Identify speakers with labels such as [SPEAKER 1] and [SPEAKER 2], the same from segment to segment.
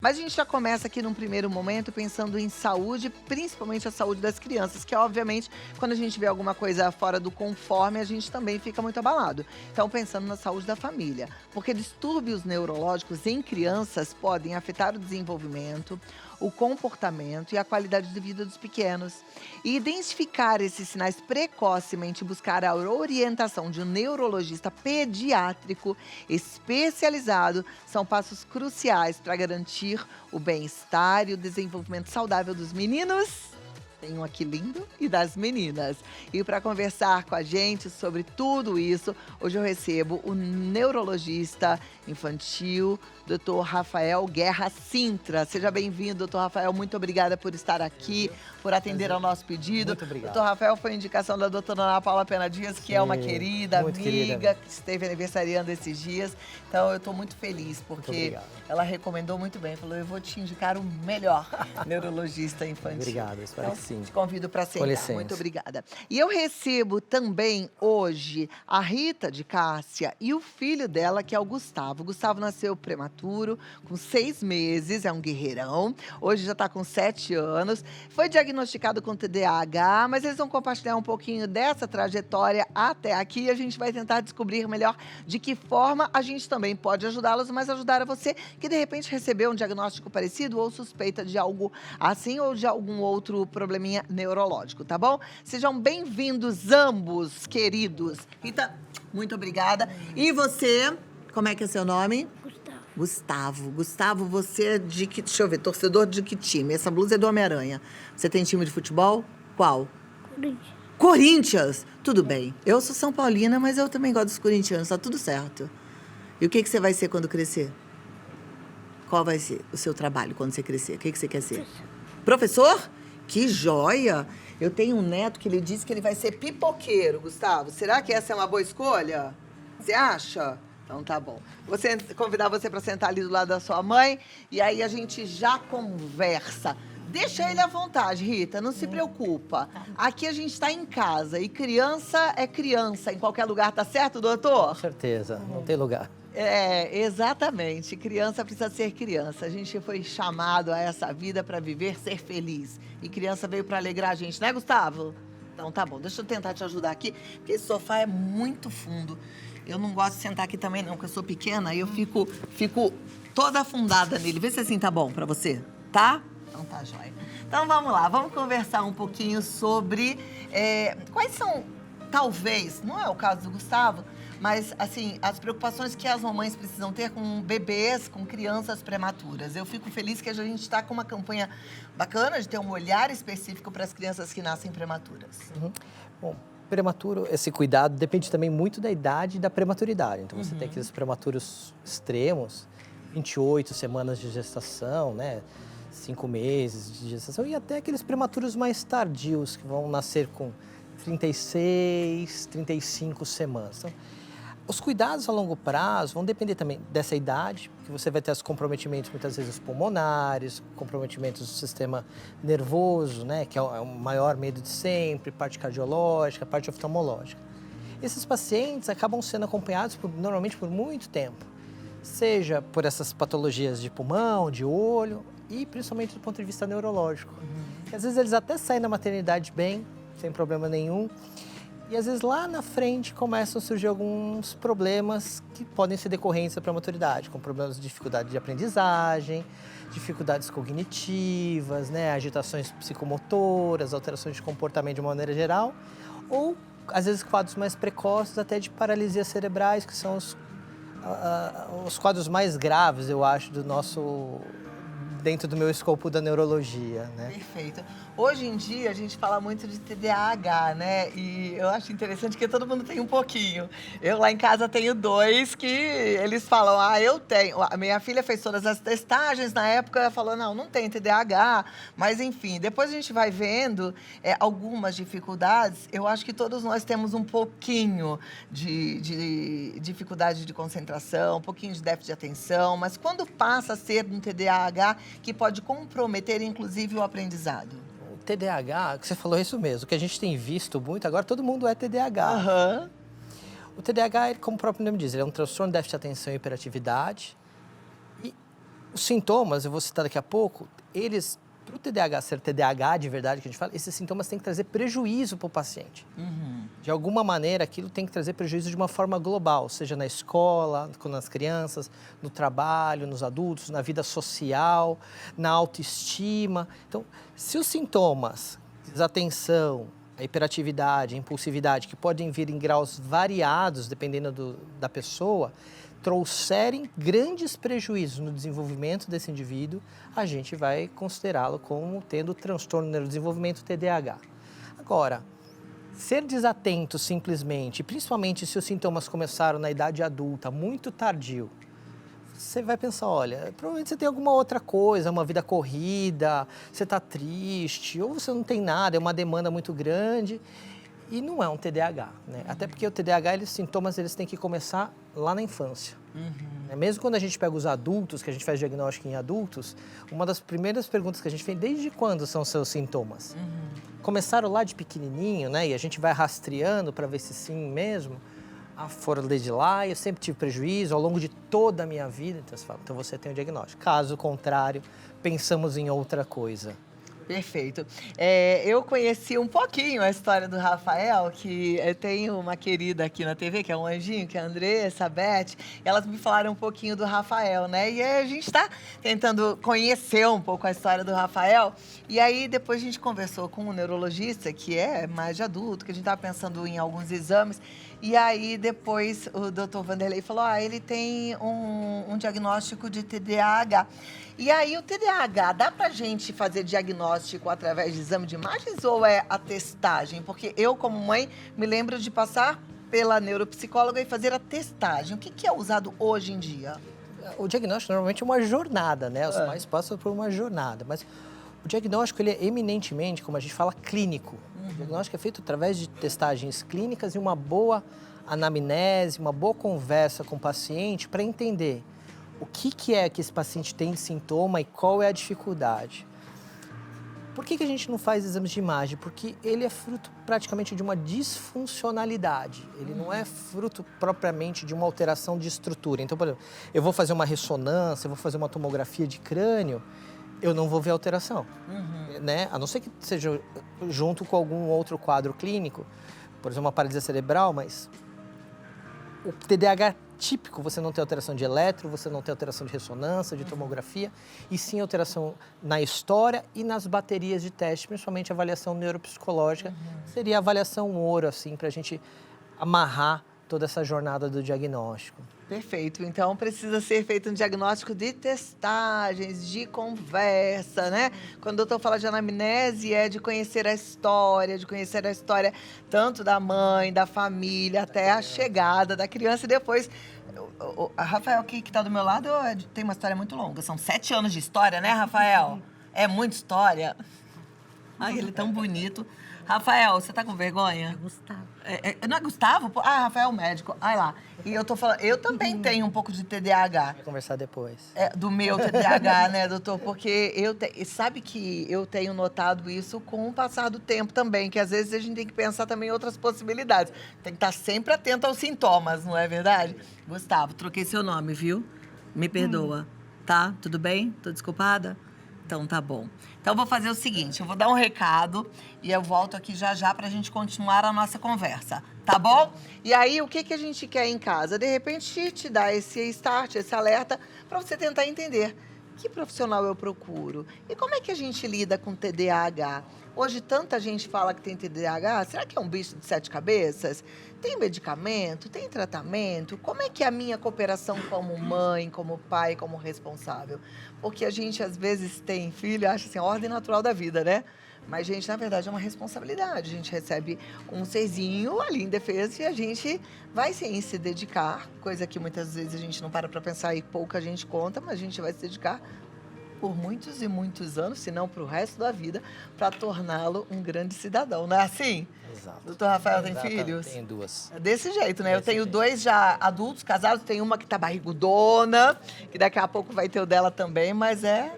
[SPEAKER 1] Mas a gente já começa aqui num primeiro momento pensando em saúde, principalmente a saúde das crianças, que obviamente quando a gente vê alguma coisa fora do conforme, a gente também fica muito abalado. Então pensando na saúde da família, porque distúrbios neurológicos em crianças podem afetar o desenvolvimento, o comportamento e a qualidade de vida dos pequenos. E identificar esses sinais precocemente e buscar a orientação de um neurologista pediátrico especializado são passos cruciais para garantir o bem-estar e o desenvolvimento saudável dos meninos. Tem um aqui lindo e das meninas. E para conversar com a gente sobre tudo isso, hoje eu recebo o neurologista infantil, Dr. Rafael Guerra Sintra. Seja bem-vindo, Dr. Rafael. Muito obrigada por estar aqui, por atender ao nosso pedido.
[SPEAKER 2] Muito obrigado.
[SPEAKER 1] Dr. Rafael foi indicação da doutora Ana Paula Pena Dias, que é uma querida
[SPEAKER 2] muito
[SPEAKER 1] amiga,
[SPEAKER 2] querida.
[SPEAKER 1] que esteve aniversariando esses dias. Então eu estou muito feliz, porque
[SPEAKER 2] obrigado.
[SPEAKER 1] ela recomendou muito bem. Falou, eu vou te indicar o melhor neurologista infantil.
[SPEAKER 2] Obrigado, espero
[SPEAKER 1] Então,
[SPEAKER 2] que sim.
[SPEAKER 1] te convido para
[SPEAKER 2] Com
[SPEAKER 1] sentar.
[SPEAKER 2] licença.
[SPEAKER 1] Muito obrigada. E eu recebo também hoje a Rita de Cássia e o filho dela, que é o Gustavo. O Gustavo nasceu prematuro, com 6 meses, é um guerreirão. Hoje já está com 7 anos. Foi diagnosticado com TDAH, mas eles vão compartilhar um pouquinho dessa trajetória até aqui. E a gente vai tentar descobrir melhor de que forma a gente também pode ajudá-los, mas ajudar a você que de repente recebeu um diagnóstico parecido ou suspeita de algo assim ou de algum outro probleminha neurológico, tá bom? Sejam bem-vindos ambos, queridos. Rita, muito obrigada. E você, como é que é seu nome? Gustavo. Gustavo, você é de que, deixa eu ver, torcedor de que time? Essa blusa é do Homem-Aranha. Você tem time de futebol? Qual?
[SPEAKER 3] Corinthians.
[SPEAKER 1] Corinthians! Tudo bem. Eu sou São Paulina, mas eu também gosto dos corintianos, tá tudo certo. E o que você vai ser quando crescer? Qual vai ser o seu trabalho quando você crescer? O que você quer ser? Professor? Que joia! Eu tenho um neto que ele disse que ele vai ser pipoqueiro, Gustavo. Será que essa é uma boa escolha? Você acha? Então tá bom. Vou convidar você para sentar ali do lado da sua mãe e aí a gente já conversa. Deixa ele à vontade, Rita, não se preocupa. Aqui a gente está em casa e criança é criança em qualquer lugar, tá certo, doutor?
[SPEAKER 2] Com certeza, não tem lugar.
[SPEAKER 1] É, exatamente. Criança precisa ser criança. A gente foi chamado a essa vida para viver, ser feliz. E criança veio para alegrar a gente, né, Gustavo? Então tá bom, deixa eu tentar te ajudar aqui, porque esse sofá é muito fundo. Eu não gosto de sentar aqui também não, porque eu sou pequena e eu fico toda afundada nele. Vê se assim tá bom para você, tá? Então tá, joia. Então vamos lá, vamos conversar um pouquinho sobre quais são, talvez, não é o caso do Gustavo, mas, assim, as preocupações que as mamães precisam ter com bebês, com crianças prematuras. Eu fico feliz que a gente está com uma campanha bacana de ter um olhar específico para as crianças que nascem prematuras.
[SPEAKER 2] Bom, prematuro, esse cuidado depende também muito da idade e da prematuridade. Então, você tem aqueles prematuros extremos, 28 semanas de gestação, né? 5 meses de gestação, e até aqueles prematuros mais tardios, que vão nascer com 36, 35 semanas. Então, os cuidados a longo prazo vão depender também dessa idade, que você vai ter os comprometimentos, muitas vezes, pulmonares, comprometimentos do sistema nervoso, né, que é o maior medo de sempre, parte cardiológica, parte oftalmológica. Esses pacientes acabam sendo acompanhados, normalmente, por muito tempo, seja por essas patologias de pulmão, de olho e principalmente do ponto de vista neurológico. E, às vezes eles até saem da maternidade bem, sem problema nenhum, e às vezes lá na frente começam a surgir alguns problemas que podem ser decorrentes da prematuridade, como problemas de dificuldade de aprendizagem, dificuldades cognitivas, né, agitações psicomotoras, alterações de comportamento de uma maneira geral, ou às vezes quadros mais precoces até de paralisia cerebrais, que são os quadros mais graves, eu acho, dentro do meu escopo da neurologia, né?
[SPEAKER 1] Perfeito. Hoje em dia, a gente fala muito de TDAH, né? E eu acho interessante que todo mundo tem um pouquinho. Eu lá em casa tenho 2 que eles falam, eu tenho. A minha filha fez todas as testagens, na época ela falou, não tem TDAH. Mas, enfim, depois a gente vai vendo algumas dificuldades. Eu acho que todos nós temos um pouquinho de dificuldade de concentração, um pouquinho de déficit de atenção. Mas quando passa a ser um TDAH, que pode comprometer, inclusive, o aprendizado.
[SPEAKER 2] O TDAH, que você falou é isso mesmo, o que a gente tem visto muito, agora todo mundo é TDAH.
[SPEAKER 1] Aham.
[SPEAKER 2] O TDAH, como o próprio nome diz, ele é um transtorno de déficit de atenção e hiperatividade. E Os sintomas, eu vou citar daqui a pouco, eles, para o TDAH ser TDAH de verdade que a gente fala, esses sintomas têm que trazer prejuízo para o paciente. De alguma maneira, aquilo tem que trazer prejuízo de uma forma global, seja na escola, nas crianças, no trabalho, nos adultos, na vida social, na autoestima. Então, se os sintomas, desatenção, a hiperatividade, a impulsividade, que podem vir em graus variados, dependendo da pessoa, trouxerem grandes prejuízos no desenvolvimento desse indivíduo, a gente vai considerá-lo como tendo transtorno do neurodesenvolvimento TDAH. Agora, ser desatento simplesmente, principalmente se os sintomas começaram na idade adulta, muito tardio, você vai pensar, olha, provavelmente você tem alguma outra coisa, uma vida corrida, você está triste, ou você não tem nada, é uma demanda muito grande. E não é um TDAH, né? Até porque o TDAH, os sintomas, eles têm que começar lá na infância. Mesmo quando a gente pega os adultos, que a gente faz diagnóstico em adultos, uma das primeiras perguntas que a gente fez, desde quando são seus sintomas? Começaram lá de pequenininho, né? E a gente vai rastreando para ver se sim mesmo. Foram desde lá, eu sempre tive prejuízo ao longo de toda a minha vida. Então você fala, então você tem o diagnóstico. Caso contrário, pensamos em outra coisa.
[SPEAKER 1] Perfeito. Eu conheci um pouquinho a história do Rafael, que eu tenho uma querida aqui na TV, que é um anjinho, que é a Andressa, a Beth, e elas me falaram um pouquinho do Rafael, né? E aí a gente está tentando conhecer um pouco a história do Rafael, e aí depois a gente conversou com um neurologista, que é mais de adulto, que a gente estava pensando em alguns exames, e aí depois o Dr. Vanderlei falou, ele tem um diagnóstico de TDAH. E aí, o TDAH, dá pra gente fazer diagnóstico através de exame de imagens ou é a testagem? Porque eu, como mãe, me lembro de passar pela neuropsicóloga e fazer a testagem. O que é usado hoje em dia?
[SPEAKER 2] O diagnóstico normalmente é uma jornada, né? Os pais passam por uma jornada, mas o diagnóstico ele é eminentemente, como a gente fala, clínico. O diagnóstico é feito através de testagens clínicas e uma boa anamnese, uma boa conversa com o paciente para entender o que é que esse paciente tem de sintoma e qual é a dificuldade. Por que a gente não faz exames de imagem? Porque ele é fruto praticamente de uma disfuncionalidade. Ele não é fruto propriamente de uma alteração de estrutura. Então, por exemplo, eu vou fazer uma ressonância, eu vou fazer uma tomografia de crânio, eu não vou ver alteração. Né? A não ser que seja junto com algum outro quadro clínico, por exemplo, uma paralisia cerebral, mas o TDAH típico, você não tem alteração de eletro, você não tem alteração de ressonância, de tomografia, e sim alteração na história e nas baterias de teste, principalmente a avaliação neuropsicológica, seria a avaliação ouro, assim, para a gente amarrar toda essa jornada do diagnóstico.
[SPEAKER 1] Perfeito. Então, precisa ser feito um diagnóstico de testagens, de conversa, né? Quando o doutor fala de anamnese, é de conhecer a história tanto da mãe, da família, até a chegada da criança. E depois, a Rafael, que está do meu lado, tem uma história muito longa. São 7 anos de história, né, Rafael? É muita história. Ai, ele é tão bonito. Rafael, você tá com vergonha?
[SPEAKER 3] Gustavo.
[SPEAKER 1] Não é Gustavo? Rafael, médico. Ai lá. E eu tô falando, eu também tenho um pouco de TDAH.
[SPEAKER 2] Vai conversar depois.
[SPEAKER 1] Do meu TDAH, né, doutor? Porque sabe que eu tenho notado isso com o passar do tempo também, que às vezes a gente tem que pensar também em outras possibilidades. Tem que estar sempre atento aos sintomas, não é verdade? Gustavo, troquei seu nome, viu? Me perdoa. Tá? Tudo bem? Tô desculpada? Então, tá bom. Então, eu vou fazer o seguinte, eu vou dar um recado e eu volto aqui já pra gente continuar a nossa conversa, tá bom? E aí, o que a gente quer em casa? De repente, te dá esse start, esse alerta, pra você tentar entender que profissional eu procuro e como é que a gente lida com TDAH. Hoje, tanta gente fala que tem TDAH, será que é um bicho de 7 cabeças? Tem medicamento? Tem tratamento? Como é que é a minha cooperação como mãe, como pai, como responsável? Porque a gente, às vezes, tem filho e acha assim, a ordem natural da vida, né? Mas, gente, na verdade, é uma responsabilidade. A gente recebe um serzinho ali em defesa e a gente vai, sim, se dedicar, coisa que muitas vezes a gente não para pensar e pouca gente conta, mas a gente vai se dedicar por muitos e muitos anos, se não para o resto da vida, para torná-lo um grande cidadão. Não é assim?
[SPEAKER 2] Exato.
[SPEAKER 1] Doutor Rafael tem
[SPEAKER 2] Exatamente.
[SPEAKER 1] filhos?
[SPEAKER 2] Tenho 2.
[SPEAKER 1] É desse jeito, né? Eu tenho
[SPEAKER 2] jeito.
[SPEAKER 1] 2 já adultos, casados. Tem uma que tá barrigudona, que daqui a pouco vai ter o dela também, mas é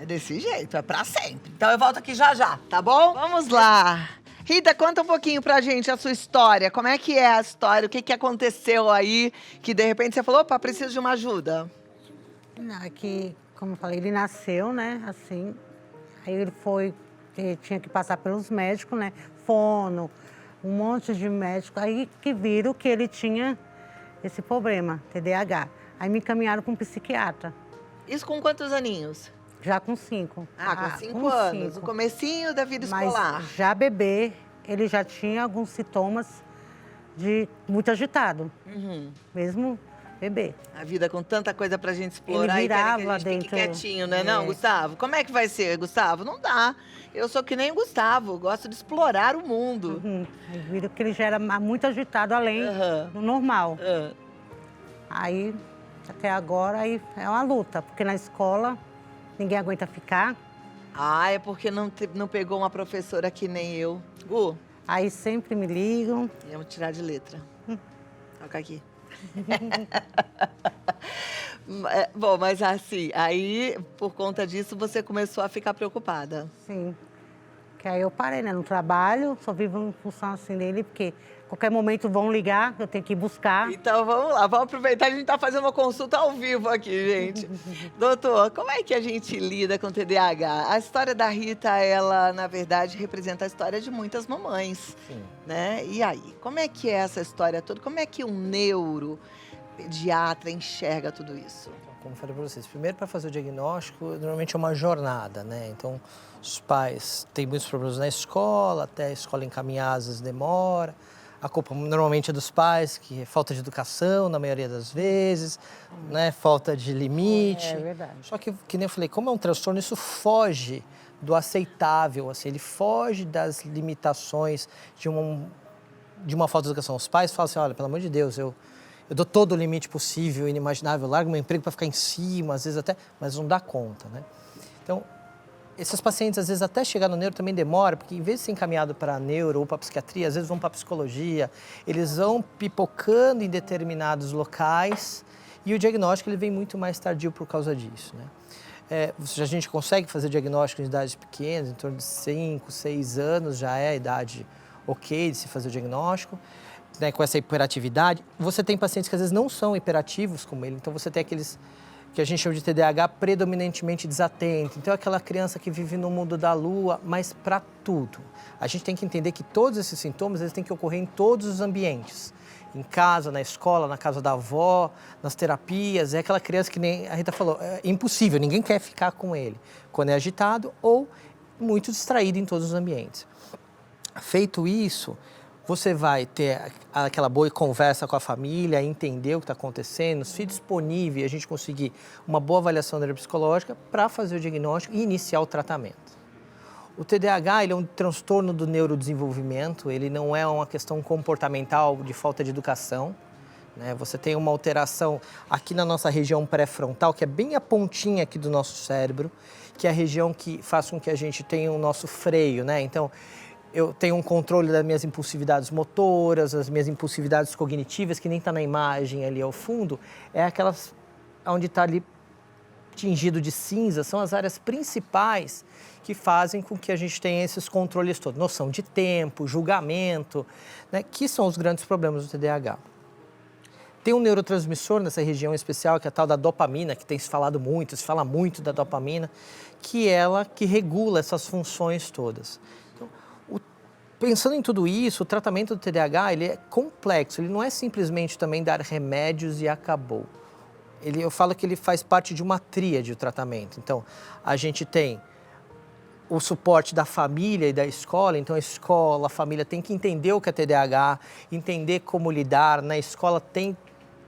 [SPEAKER 1] desse jeito, é para sempre. Então eu volto aqui já, tá bom? Vamos lá. Rita, conta um pouquinho pra gente a sua história. Como é que é a história? O que aconteceu aí que de repente você falou, opa, preciso de uma ajuda?
[SPEAKER 3] Não, é que como eu falei, ele nasceu, né, assim, aí ele tinha que passar pelos médicos, né, fono, um monte de médico, aí que viram que ele tinha esse problema, TDAH. Aí me encaminharam para um psiquiatra,
[SPEAKER 1] Isso com quantos aninhos?
[SPEAKER 3] já com 5.
[SPEAKER 1] Com 5 anos, o comecinho da vida escolar.
[SPEAKER 3] Mas já bebê, ele já tinha alguns sintomas de muito agitado, mesmo bebê.
[SPEAKER 1] A vida com tanta coisa pra gente explorar
[SPEAKER 3] Ele
[SPEAKER 1] e querem que a
[SPEAKER 3] virava
[SPEAKER 1] gente fique
[SPEAKER 3] dentro,
[SPEAKER 1] quietinho, né, não, Gustavo? Como é que vai ser, Gustavo? Não dá. Eu sou que nem o Gustavo, gosto de explorar o mundo.
[SPEAKER 3] Aí viram que ele já era muito agitado além do normal.
[SPEAKER 1] Ah.
[SPEAKER 3] Aí, até agora, aí é uma luta, porque na escola ninguém aguenta ficar.
[SPEAKER 1] Ah, é porque não pegou uma professora que nem eu. Gu,
[SPEAKER 3] Aí sempre me ligam.
[SPEAKER 1] vamos tirar de letra. Toca aqui. Bom, mas assim, aí, por conta disso, você começou a ficar preocupada.
[SPEAKER 3] Sim. Que aí eu parei, né? No trabalho, só vivo em função assim dele, porque qualquer momento vão ligar, eu tenho que ir buscar.
[SPEAKER 1] Então vamos lá, vamos aproveitar, a gente está fazendo uma consulta ao vivo aqui, gente. Doutor, como é que a gente lida com TDAH? A história da Rita, ela, na verdade, representa a história de muitas mamães.
[SPEAKER 2] Sim.
[SPEAKER 1] Né? E aí, como é que é essa história toda? Como é que um neuropediatra enxerga tudo isso?
[SPEAKER 2] Como eu falei para vocês, primeiro para fazer o diagnóstico, normalmente é uma jornada, né? Então, os pais têm muitos problemas na escola, até a escola encaminhar às vezes demora. A culpa normalmente é dos pais, que é falta de educação na maioria das vezes, né? Falta de limite.
[SPEAKER 3] É verdade.
[SPEAKER 2] Só que nem eu falei, como é um transtorno, isso foge do aceitável, assim, ele foge das limitações de uma falta de educação. Os pais falam assim, olha, pelo amor de Deus, eu dou todo o limite possível, inimaginável, largo meu emprego para ficar em cima, às vezes até, mas não dá conta, né? Então, esses pacientes, às vezes, até chegar no neuro também demora, porque em vez de ser encaminhado para neuro ou para psiquiatria, às vezes vão para psicologia, eles vão pipocando em determinados locais e o diagnóstico ele vem muito mais tardio por causa disso, né? A gente consegue fazer diagnóstico em idades pequenas, em torno de 5, 6 anos, já é a idade ok de se fazer o diagnóstico. Né, com essa hiperatividade, você tem pacientes que às vezes não são hiperativos como ele, então você tem aqueles que a gente chama de TDAH predominantemente desatento, então é aquela criança que vive no mundo da lua, mas para tudo. A gente tem que entender que todos esses sintomas eles têm que ocorrer em todos os ambientes, em casa, na escola, na casa da avó, nas terapias, é aquela criança que nem a Rita falou, é impossível, ninguém quer ficar com ele, quando é agitado ou muito distraído em todos os ambientes. Feito isso, você vai ter aquela boa conversa com a família, entender o que está acontecendo, se disponível, a gente conseguir uma boa avaliação neuropsicológica para fazer o diagnóstico e iniciar o tratamento. O TDAH ele é um transtorno do neurodesenvolvimento, ele não é uma questão comportamental de falta de educação, né? Você tem uma alteração aqui na nossa região pré-frontal, que é bem a pontinha aqui do nosso cérebro, que é a região que faz com que a gente tenha o nosso freio, né? Então, eu tenho um controle das minhas impulsividades motoras, as minhas impulsividades cognitivas, que nem está na imagem ali ao fundo, é aquelas onde está ali tingido de cinza, são as áreas principais que fazem com que a gente tenha esses controles todos, noção de tempo, julgamento, né, que são os grandes problemas do TDAH. Tem um neurotransmissor nessa região especial, que é a tal da dopamina, que tem se falado muito, se fala muito da dopamina, que é ela que regula essas funções todas. Pensando em tudo isso, o tratamento do TDAH ele é complexo, ele não é simplesmente também dar remédios e acabou. Eu falo que ele faz parte de uma tríade, o tratamento. Então, a gente tem o suporte da família e da escola, então a escola, a família tem que entender o que é TDAH, entender como lidar, na escola tem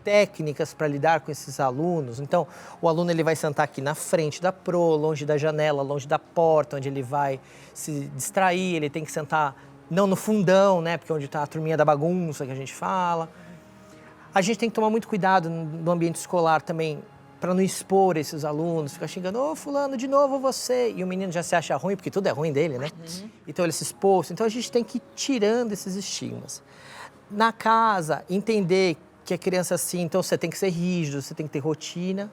[SPEAKER 2] técnicas para lidar com esses alunos, então o aluno ele vai sentar aqui na frente da pro, longe da janela, longe da porta, onde ele vai se distrair, ele tem que sentar não no fundão, né, porque é onde está a turminha da bagunça que a gente fala. A gente tem que tomar muito cuidado no ambiente escolar também, para não expor esses alunos, ficar xingando, ô fulano, de novo você, e o menino já se acha ruim, porque tudo é ruim dele, né? Então ele se expôs, então a gente tem que ir tirando esses estigmas. Na casa, entender que a criança assim, então você tem que ser rígido, você tem que ter rotina.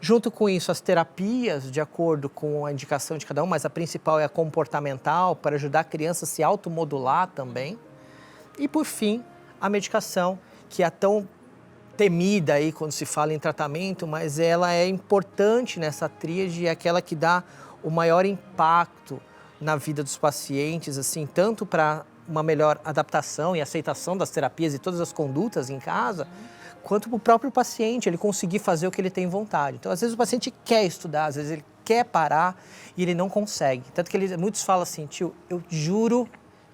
[SPEAKER 2] Junto com isso, as terapias, de acordo com a indicação de cada um, mas a principal é a comportamental, para ajudar a criança a se automodular também. E, por fim, a medicação, que é tão temida aí quando se fala em tratamento, mas ela é importante nessa tríade, é aquela que dá o maior impacto na vida dos pacientes, assim, tanto para uma melhor adaptação e aceitação das terapias e todas as condutas em casa, quanto para o próprio paciente, ele conseguir fazer o que ele tem vontade. Então, às vezes o paciente quer estudar, às vezes ele quer parar e ele não consegue. Tanto que muitos falam assim, tio, eu juro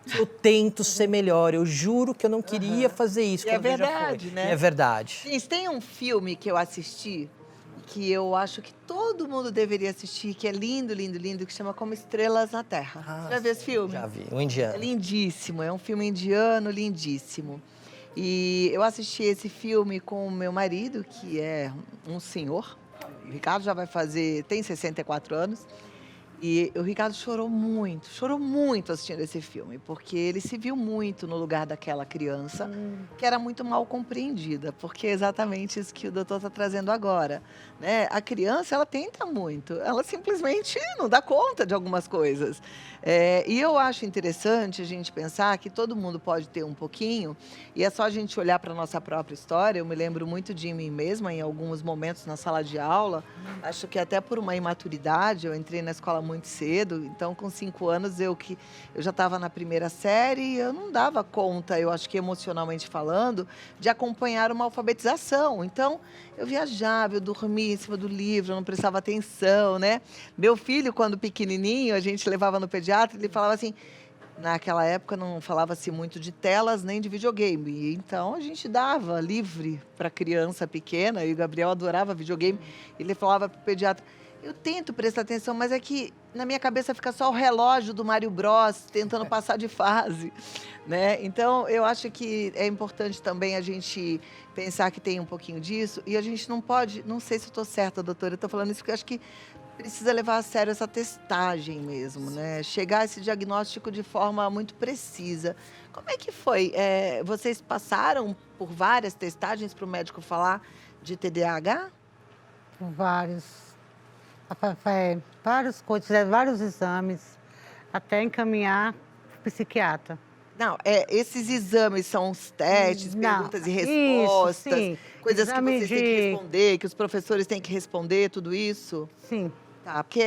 [SPEAKER 2] que eu tento ser melhor, eu juro que eu não queria fazer isso.
[SPEAKER 1] E é verdade, né?
[SPEAKER 2] E é verdade.
[SPEAKER 1] Gente, tem um filme que eu assisti, que eu acho que todo mundo deveria assistir, que é lindo, lindo, lindo, que chama Como Estrelas na Terra. Você já viu esse filme?
[SPEAKER 2] Já vi, um indiano.
[SPEAKER 1] É lindíssimo, é um filme indiano lindíssimo. E eu assisti esse filme com o meu marido, que é um senhor. O Ricardo já tem 64 anos. E o Ricardo chorou muito assistindo esse filme, porque ele se viu muito no lugar daquela criança que era muito mal compreendida, porque é exatamente isso que o doutor está trazendo agora, né? A criança, ela tenta muito, ela simplesmente não dá conta de algumas coisas. E eu acho interessante a gente pensar que todo mundo pode ter um pouquinho, e é só a gente olhar para a nossa própria história. Eu me lembro muito de mim mesma, em alguns momentos na sala de aula, acho que até por uma imaturidade, eu entrei na escola muito cedo, então com 5 anos eu já estava na primeira série e eu não dava conta, eu acho que emocionalmente falando, de acompanhar uma alfabetização. Então eu viajava, eu dormia em cima do livro, eu não prestava atenção, né? Meu filho, quando pequenininho, a gente levava no pediatra, ele falava assim, naquela época não falava-se muito de telas nem de videogame, então a gente dava livre para criança pequena, e o Gabriel adorava videogame, ele falava para o pediatra, eu tento prestar atenção, mas é que na minha cabeça fica só o relógio do Mario Bros tentando passar de fase, né? Então, eu acho que é importante também a gente pensar que tem um pouquinho disso, e a gente não pode, não sei se eu estou certa, doutora, eu estou falando isso porque eu acho que precisa levar a sério essa testagem mesmo, né? Chegar a esse diagnóstico de forma muito precisa. Como é que foi? Vocês passaram por várias testagens para o médico falar de TDAH?
[SPEAKER 3] Vários coisas, vários exames, até encaminhar para o psiquiatra.
[SPEAKER 1] Não, esses exames são os testes, perguntas e respostas,
[SPEAKER 3] isso, sim.
[SPEAKER 1] coisas
[SPEAKER 3] Exame
[SPEAKER 1] que vocês têm que responder, que os professores têm que responder, tudo isso?
[SPEAKER 3] Sim.
[SPEAKER 1] Tá, porque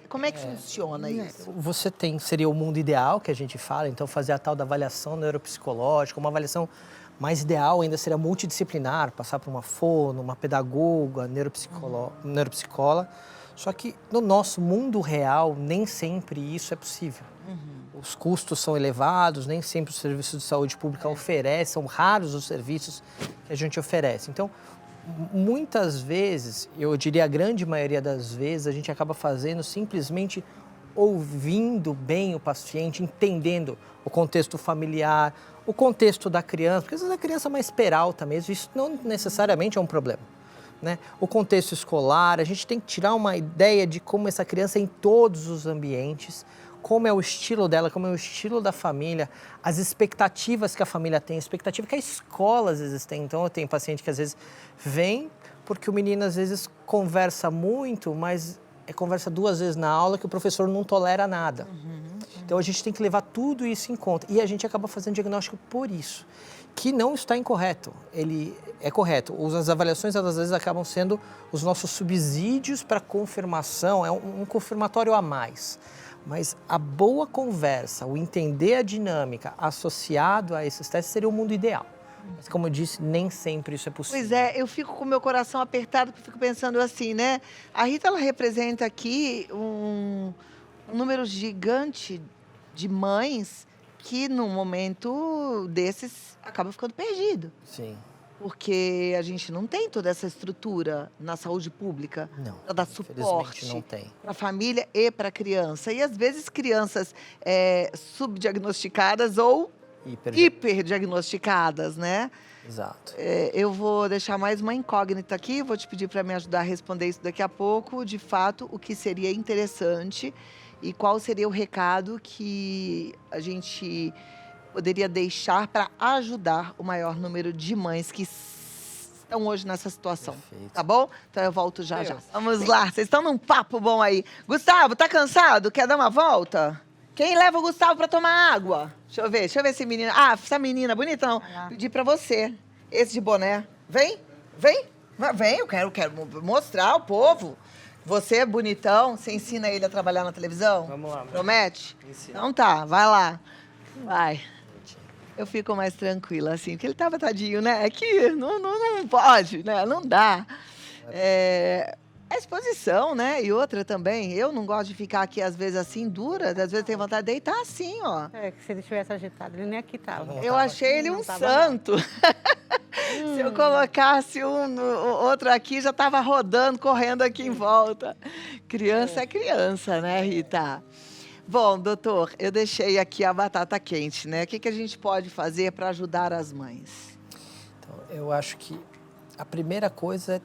[SPEAKER 1] como é que funciona isso?
[SPEAKER 2] Você seria o mundo ideal que a gente fala, então fazer a tal da avaliação neuropsicológica, uma avaliação mais ideal ainda seria multidisciplinar, passar por uma fono, uma pedagoga, neuropsicóloga. Só que no nosso mundo real, nem sempre isso é possível. Os custos são elevados, nem sempre os serviços de saúde pública oferecem, são raros os serviços que a gente oferece. Então, muitas vezes, eu diria a grande maioria das vezes, a gente acaba fazendo simplesmente ouvindo bem o paciente, entendendo o contexto familiar, o contexto da criança, porque às vezes a criança é mais peralta mesmo, isso não necessariamente é um problema. Né? O contexto escolar, a gente tem que tirar uma ideia de como essa criança é em todos os ambientes, como é o estilo dela, como é o estilo da família, as expectativas que a família tem, a expectativa que a escola às vezes tem. Então eu tenho paciente que às vezes vem porque o menino às vezes conversa muito, mas conversa 2 vezes na aula que o professor não tolera nada. Então a gente tem que levar tudo isso em conta e a gente acaba fazendo diagnóstico por isso, que não está incorreto, ele é correto. As avaliações, às vezes, acabam sendo os nossos subsídios para confirmação, é um confirmatório a mais. Mas a boa conversa, o entender a dinâmica associado a esses testes seria o mundo ideal. Mas, como eu disse, nem sempre isso é possível.
[SPEAKER 1] Pois é, eu fico com o meu coração apertado, porque fico pensando assim, né? A Rita, ela representa aqui um número gigante de mães que, num momento desses, acaba ficando perdido.
[SPEAKER 2] Sim.
[SPEAKER 1] Porque a gente não tem toda essa estrutura na saúde pública para dar suporte para a família e para a criança. E, às vezes, crianças subdiagnosticadas ou hiperdiagnosticadas, né?
[SPEAKER 2] Exato.
[SPEAKER 1] Eu vou deixar mais uma incógnita aqui, vou te pedir para me ajudar a responder isso daqui a pouco. De fato, o que seria interessante e qual seria o recado que a gente poderia deixar para ajudar o maior número de mães que estão hoje nessa situação.
[SPEAKER 2] Perfeito.
[SPEAKER 1] Tá bom? Então eu volto já. Vamos lá, vocês estão num papo bom aí. Gustavo, tá cansado? Quer dar uma volta? Quem leva o Gustavo para tomar água? Deixa eu ver esse menino. Ah, essa menina bonita não. Pedi para você. Esse de boné. Vem? Vem, vem, eu quero mostrar ao povo. Você é bonitão, você ensina ele a trabalhar na televisão?
[SPEAKER 2] Vamos lá, mãe.
[SPEAKER 1] Promete?
[SPEAKER 2] Ensina.
[SPEAKER 1] Então tá, vai lá. Vai. Eu fico mais tranquila, assim, porque ele tava tadinho, né? É que não pode, né? Não dá. A exposição, né? E outra também, eu não gosto de ficar aqui, às vezes, assim, dura. Às vezes tem vontade de deitar assim, ó.
[SPEAKER 3] É, que se ele tivesse agitado, ele nem aqui tava.
[SPEAKER 1] Eu achei ele um
[SPEAKER 3] Não tava,
[SPEAKER 1] santo. Se eu colocasse outro aqui, já tava rodando, correndo aqui em volta. Criança é criança, né, Rita? Bom, doutor, eu deixei aqui a batata quente, né? O que a gente pode fazer para ajudar as mães?
[SPEAKER 2] Então, eu acho que a primeira coisa é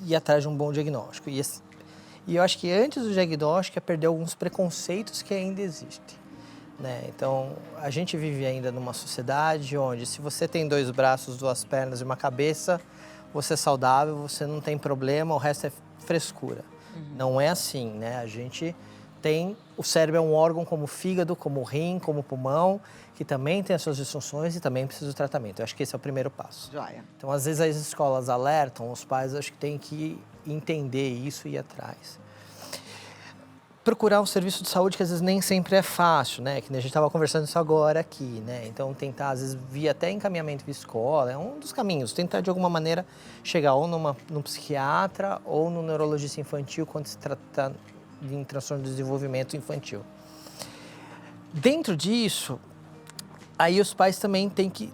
[SPEAKER 2] ir atrás de um bom diagnóstico. E eu acho que antes do diagnóstico é perder alguns preconceitos que ainda existem, né? Então, a gente vive ainda numa sociedade onde se você tem 2 braços, 2 pernas e uma cabeça, você é saudável, você não tem problema, o resto é frescura. Não é assim, né? A gente tem... O cérebro é um órgão como o fígado, como o rim, como o pulmão, que também tem as suas disfunções e também precisa de tratamento. Eu acho que esse é o primeiro passo.
[SPEAKER 1] Joia.
[SPEAKER 2] Então, às vezes, as escolas alertam, os pais acho que têm que entender isso e ir atrás. Procurar um serviço de saúde que às vezes nem sempre é fácil, né? Que a gente estava conversando isso agora aqui, né? Então, tentar, às vezes, via até encaminhamento via escola, é um dos caminhos. Tentar, de alguma maneira, chegar ou num psiquiatra ou no neurologista infantil quando se trata de transtorno do desenvolvimento infantil. Dentro disso, aí os pais também têm que...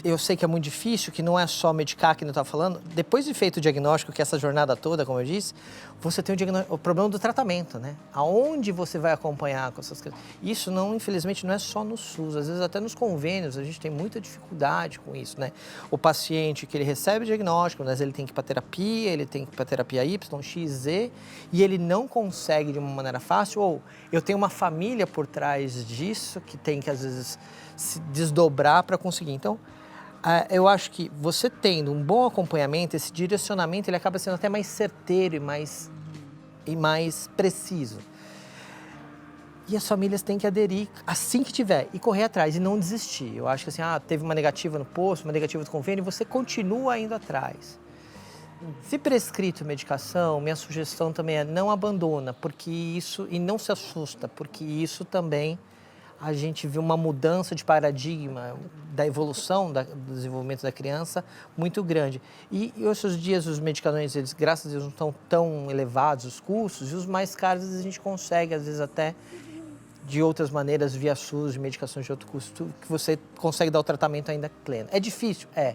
[SPEAKER 2] Eu sei que é muito difícil, que não é só medicar que não está falando. Depois de feito o diagnóstico, que é essa jornada toda, como eu disse, você tem o problema do tratamento, né? Aonde você vai acompanhar com essas crianças. Isso, não, infelizmente, não é só no SUS. Às vezes, até nos convênios, a gente tem muita dificuldade com isso, né? O paciente que ele recebe o diagnóstico, mas ele tem que ir para terapia, ele tem que ir para terapia Y, X, Z, e ele não consegue de uma maneira fácil. Ou eu tenho uma família por trás disso que tem que, às vezes, se desdobrar para conseguir. Então, eu acho que você tendo um bom acompanhamento, esse direcionamento, ele acaba sendo até mais certeiro e mais preciso. E as famílias têm que aderir assim que tiver e correr atrás e não desistir. Eu acho que assim, teve uma negativa no posto, uma negativa do convênio, você continua indo atrás. Se prescrito medicação, minha sugestão também é não abandona, porque isso, e não se assusta, porque isso também... A gente viu uma mudança de paradigma da evolução do desenvolvimento da criança muito grande. E hoje, os dias, os medicamentos, eles, graças a Deus, não estão tão elevados os custos, e os mais caros a gente consegue, às vezes, até de outras maneiras, via SUS, de medicações de outro custo, que você consegue dar o tratamento ainda pleno. É difícil? É.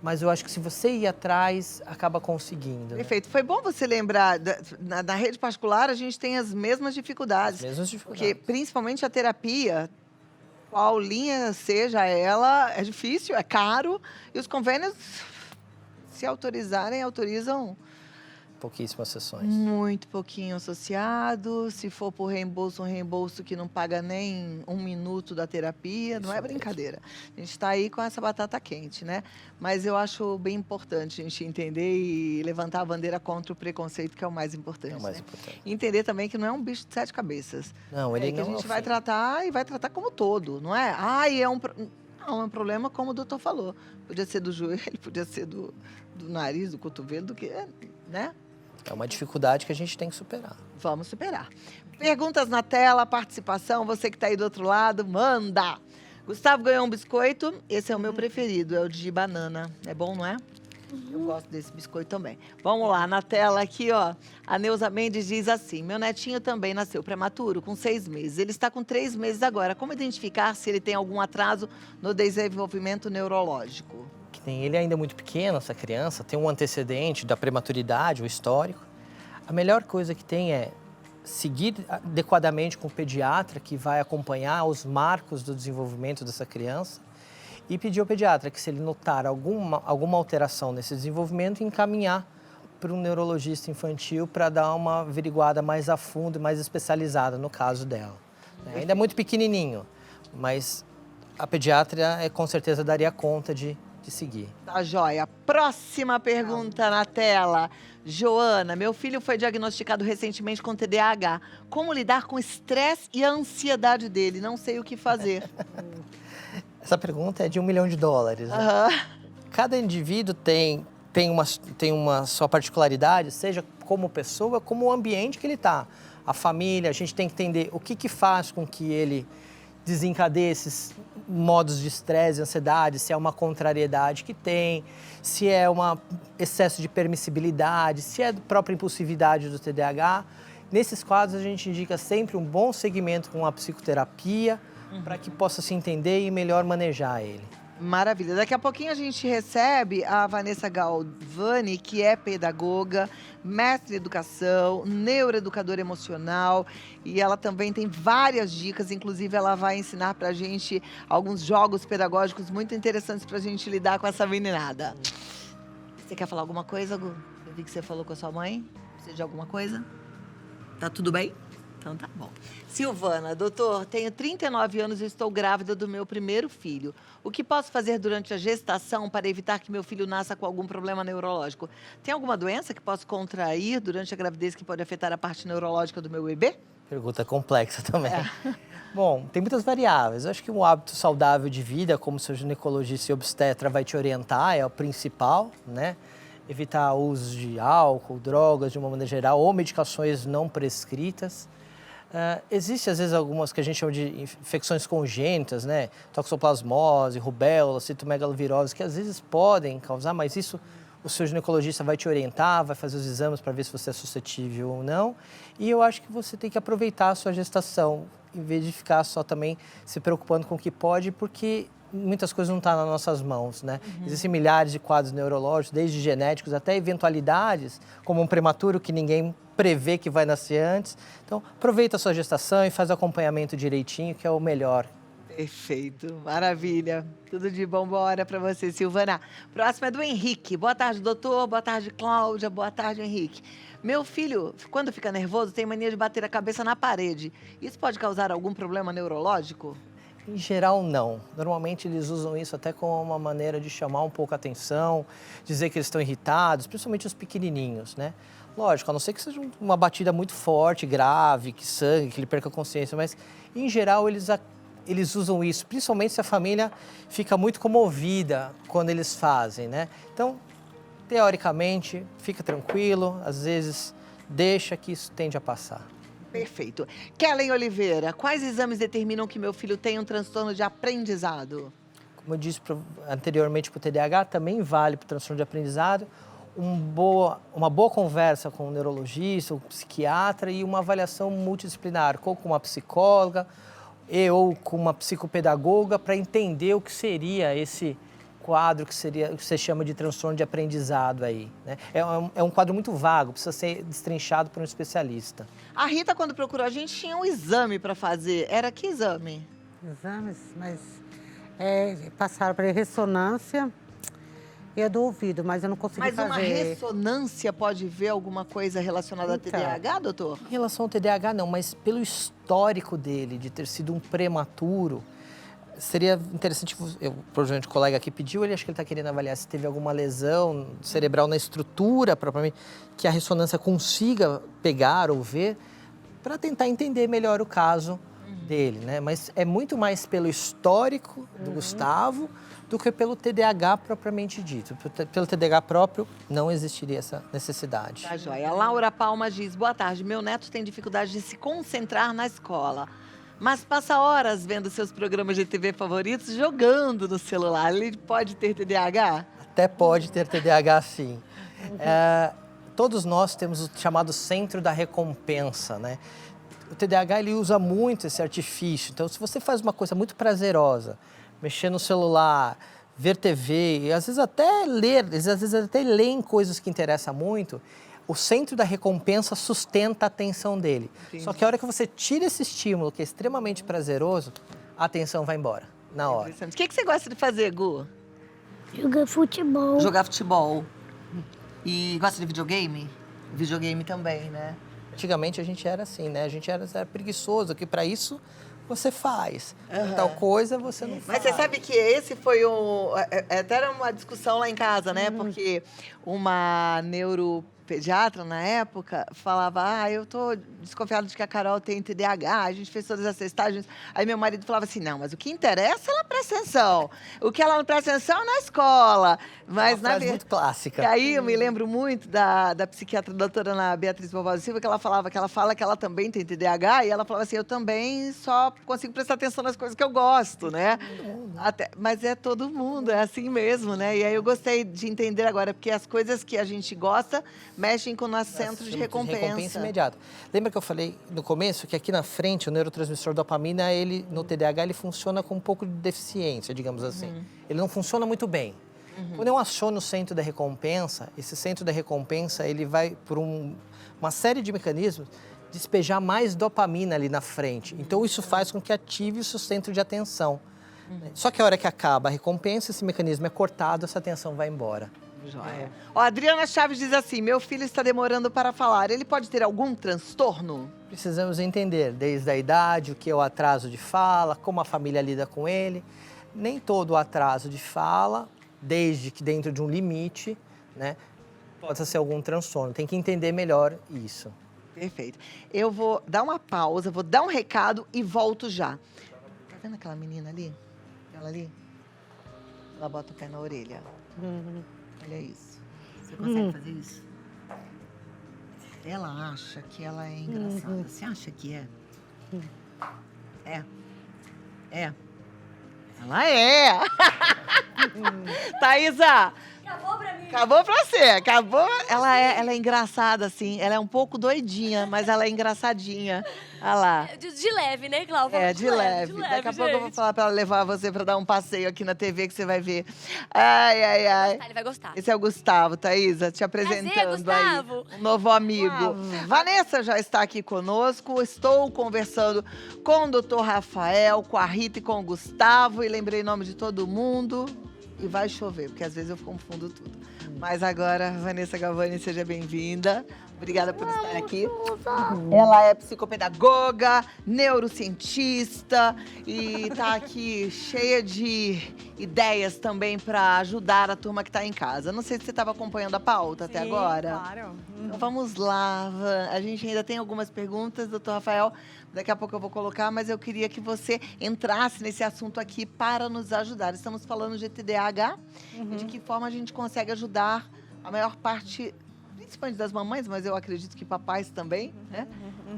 [SPEAKER 2] Mas eu acho que se você ir atrás, acaba conseguindo. Né?
[SPEAKER 1] Perfeito. Foi bom você lembrar, na rede particular a gente tem as mesmas dificuldades.
[SPEAKER 2] As mesmas dificuldades.
[SPEAKER 1] Porque, principalmente a terapia, qual linha seja ela, é difícil, é caro. E os convênios, se autorizarem, autorizam...
[SPEAKER 2] Pouquíssimas sessões.
[SPEAKER 1] Muito pouquinho associado. Se for por reembolso, um reembolso que não paga nem 1 minuto da terapia. Não é brincadeira. A gente está aí com essa batata quente, né? Mas eu acho bem importante a gente entender e levantar a bandeira contra o preconceito, que é o mais importante.
[SPEAKER 2] É o mais
[SPEAKER 1] né?
[SPEAKER 2] importante.
[SPEAKER 1] E entender também que não é um bicho de 7 cabeças.
[SPEAKER 2] Não, ele
[SPEAKER 1] que
[SPEAKER 2] não
[SPEAKER 1] a gente
[SPEAKER 2] é o
[SPEAKER 1] vai
[SPEAKER 2] fim.
[SPEAKER 1] tratar e vai tratar como todo, não é? Não, é um problema como o doutor falou. Podia ser do joelho, podia ser do nariz, do cotovelo, do que, né?
[SPEAKER 2] É uma dificuldade que a gente tem que superar.
[SPEAKER 1] Vamos superar. Perguntas na tela, participação, você que está aí do outro lado, manda! Gustavo ganhou um biscoito, esse é o meu preferido, é o de banana. É bom, não é? Eu gosto desse biscoito também. Vamos lá, na tela aqui, ó. A Neuza Mendes diz assim, meu netinho também nasceu prematuro, com 6 meses. Ele está com 3 meses agora. Como identificar se ele tem algum atraso no desenvolvimento neurológico?
[SPEAKER 2] Ele é ainda muito pequeno, essa criança, tem um antecedente da prematuridade, o histórico. A melhor coisa que tem é seguir adequadamente com o pediatra, que vai acompanhar os marcos do desenvolvimento dessa criança, e pedir ao pediatra que, se ele notar alguma alteração nesse desenvolvimento, encaminhar para um neurologista infantil para dar uma averiguada mais a fundo e mais especializada no caso dela. Ainda é muito pequenininho, mas a pediatra com certeza daria conta de seguir.
[SPEAKER 1] Tá joia. Próxima pergunta na tela. Joana, meu filho foi diagnosticado recentemente com TDAH. Como lidar com o estresse e a ansiedade dele? Não sei o que fazer.
[SPEAKER 2] Essa pergunta é de $1 milhão. Né? Cada indivíduo tem tem uma sua particularidade, seja como pessoa, como o ambiente que ele está. A família, a gente tem que entender o que faz com que ele desencadeie esses modos de estresse e ansiedade, se é uma contrariedade que tem, se é um excesso de permissibilidade, se é a própria impulsividade do TDAH. Nesses quadros, a gente indica sempre um bom segmento com a psicoterapia, para que possa se entender e melhor manejar ele.
[SPEAKER 1] Maravilha. Daqui a pouquinho a gente recebe a Vanessa Galvani, que é pedagoga, mestre em educação, neuroeducadora emocional, e ela também tem várias dicas, inclusive ela vai ensinar pra gente alguns jogos pedagógicos muito interessantes pra gente lidar com essa meninada. Você quer falar alguma coisa, Gu? Eu vi que você falou com a sua mãe. Precisa de alguma coisa? Tá tudo bem? Então tá bom. Silvana, doutor, tenho 39 anos e estou grávida do meu primeiro filho. O que posso fazer durante a gestação para evitar que meu filho nasça com algum problema neurológico? Tem alguma doença que posso contrair durante a gravidez que pode afetar a parte neurológica do meu bebê?
[SPEAKER 2] Pergunta complexa também. Bom, tem muitas variáveis. Eu acho que um hábito saudável de vida, como seu ginecologista e obstetra vai te orientar, é o principal, né? Evitar o uso de álcool, drogas de uma maneira geral, ou medicações não prescritas. Existe, às vezes, algumas que a gente chama de infecções congênitas, né? Toxoplasmose, rubéola, citomegalovirose, que às vezes podem causar, mas isso o seu ginecologista vai te orientar, vai fazer os exames para ver se você é suscetível ou não. E eu acho que você tem que aproveitar a sua gestação, em vez de ficar só também se preocupando com o que pode, porque muitas coisas não estão nas nossas mãos, né? Existem milhares de quadros neurológicos, desde genéticos até eventualidades, como um prematuro que ninguém prevê que vai nascer antes. Então, aproveita a sua gestação e faz o acompanhamento direitinho, que é o melhor.
[SPEAKER 1] Perfeito, maravilha. Tudo de bom, bora para você, Silvana. Próximo é do Henrique. Boa tarde, doutor. Boa tarde, Cláudia. Boa tarde, Henrique. Meu filho, quando fica nervoso, tem mania de bater a cabeça na parede. Isso pode causar algum problema neurológico?
[SPEAKER 2] Em geral, não. Normalmente, eles usam isso até como uma maneira de chamar um pouco a atenção, dizer que eles estão irritados, principalmente os pequenininhos, né? Lógico, a não ser que seja uma batida muito forte, grave, que sangue, que ele perca a consciência, mas, em geral, eles usam isso, principalmente se a família fica muito comovida quando eles fazem, né? Então, teoricamente, fica tranquilo, às vezes deixa que isso tende a passar.
[SPEAKER 1] Perfeito. Kellen Oliveira, quais exames determinam que meu filho tem um transtorno de aprendizado?
[SPEAKER 2] Como eu disse anteriormente para o TDAH, também vale para o transtorno de aprendizado. Uma boa conversa com o neurologista, o psiquiatra e uma avaliação multidisciplinar, ou com uma psicóloga ou com uma psicopedagoga, para entender o que seria esse quadro que você chama de transtorno de aprendizado aí, né? É um quadro muito vago, precisa ser destrinchado por um especialista.
[SPEAKER 1] A Rita, quando procurou a gente, tinha um exame para fazer. Era que exame?
[SPEAKER 3] Exames, mas passaram para ressonância e a do ouvido, mas eu não consegui fazer.
[SPEAKER 1] Mas uma ressonância pode ver alguma coisa relacionada
[SPEAKER 3] Então.
[SPEAKER 1] a TDAH, doutor?
[SPEAKER 2] Em relação ao TDAH, não, mas pelo histórico dele, de ter sido um prematuro, seria interessante, por exemplo, o colega aqui pediu, acho que ele está querendo avaliar se teve alguma lesão cerebral na estrutura, propriamente, que a ressonância consiga pegar ou ver, para tentar entender melhor o caso dele, né? Mas é muito mais pelo histórico do Gustavo do que pelo TDAH propriamente dito. Pelo TDAH próprio, não existiria essa necessidade.
[SPEAKER 1] Tá joia. A Laura Palma diz, boa tarde, meu neto tem dificuldade de se concentrar na escola, mas passa horas vendo seus programas de TV favoritos jogando no celular. Ele pode ter TDAH?
[SPEAKER 2] Até pode ter TDAH, sim. Todos nós temos o chamado centro da recompensa, né? O TDAH, ele usa muito esse artifício. Então, se você faz uma coisa muito prazerosa, mexer no celular, ver TV, e às vezes até ler, às vezes até leem coisas que interessam muito, o centro da recompensa sustenta a atenção dele.
[SPEAKER 1] Entendi.
[SPEAKER 2] Só que a hora que você tira esse estímulo, que é extremamente prazeroso, a atenção vai embora, na hora.
[SPEAKER 1] O que você gosta de fazer, Gu?
[SPEAKER 4] Jogar futebol.
[SPEAKER 1] Jogar futebol. E gosta de videogame? Videogame também, né?
[SPEAKER 2] Antigamente a gente era assim, né? A gente era preguiçoso, que para isso você faz. Tal coisa você não faz.
[SPEAKER 1] Mas você sabe que esse foi até era uma discussão lá em casa, né? Porque uma pediatra na época falava, eu tô desconfiado de que a Carol tem TDAH, a gente fez todas as testagens. Aí meu marido falava assim, não, mas o que interessa ela presta atenção. O que ela não presta atenção é na escola. Mas,
[SPEAKER 2] Uma frase muito clássica.
[SPEAKER 1] E aí eu me lembro muito da psiquiatra doutora Ana Beatriz Boval Silva, que ela fala que ela também tem TDAH, e ela falava assim, eu também só consigo prestar atenção nas coisas que eu gosto, né? Mas é todo mundo, é assim mesmo, né? E aí eu gostei de entender agora, porque as coisas que a gente gosta mexem com o nosso centro de recompensa.
[SPEAKER 2] Imediata. Lembra que eu falei no começo que aqui na frente o neurotransmissor dopamina, ele no TDAH, ele funciona com um pouco de deficiência, digamos assim. Ele não funciona muito bem. Quando eu aciono o centro da recompensa, esse centro da recompensa, ele vai por uma série de mecanismos despejar mais dopamina ali na frente. Então isso faz com que ative o seu centro de atenção. Só que a hora que acaba a recompensa, esse mecanismo é cortado, essa atenção vai embora.
[SPEAKER 1] Joia. Ó, a Adriana Chaves diz assim, meu filho está demorando para falar, ele pode ter algum transtorno?
[SPEAKER 2] Precisamos entender desde a idade, o que é o atraso de fala, como a família lida com ele. Nem todo o atraso de fala, desde que dentro de um limite, né, pode ser algum transtorno. Tem que entender melhor isso.
[SPEAKER 1] Perfeito. Eu vou dar uma pausa, vou dar um recado e volto já. Tá vendo aquela menina ali? Ela ali? Ela bota o pé na orelha. Olha isso. Você consegue fazer isso? Ela acha que ela é engraçada. Você acha que é? É. É. Ela é. Thaísa!
[SPEAKER 5] Acabou pra mim.
[SPEAKER 1] Acabou pra você, acabou. Ela é engraçada, assim. Ela é um pouco doidinha, mas ela é engraçadinha. Olha lá.
[SPEAKER 5] De leve, né, Cláudia?
[SPEAKER 1] De leve. Daqui a pouco eu vou falar pra ela levar você pra dar um passeio aqui na TV que você vai ver. Ai, ai, ai.
[SPEAKER 5] Ele vai gostar.
[SPEAKER 1] Esse é o Gustavo, Thaísa, te apresentando
[SPEAKER 5] Gustavo.
[SPEAKER 1] aí. Um novo amigo. Vanessa já está aqui conosco. Estou conversando com o Dr. Rafael, com a Rita e com o Gustavo. E lembrei o nome de todo mundo. E vai chover, porque às vezes eu confundo tudo. Mas agora, Vanessa Galvani, seja bem-vinda. Obrigada por estar aqui. Ela é psicopedagoga, neurocientista e está aqui cheia de ideias também para ajudar a turma que está em casa. Não sei se você estava acompanhando a pauta até agora.
[SPEAKER 6] Claro.
[SPEAKER 1] Então vamos lá, a gente ainda tem algumas perguntas, doutor Rafael. Daqui a pouco eu vou colocar, mas eu queria que você entrasse nesse assunto aqui para nos ajudar. Estamos falando de TDAH e de que forma a gente consegue ajudar a maior parte, principalmente das mamães, mas eu acredito que papais também, né?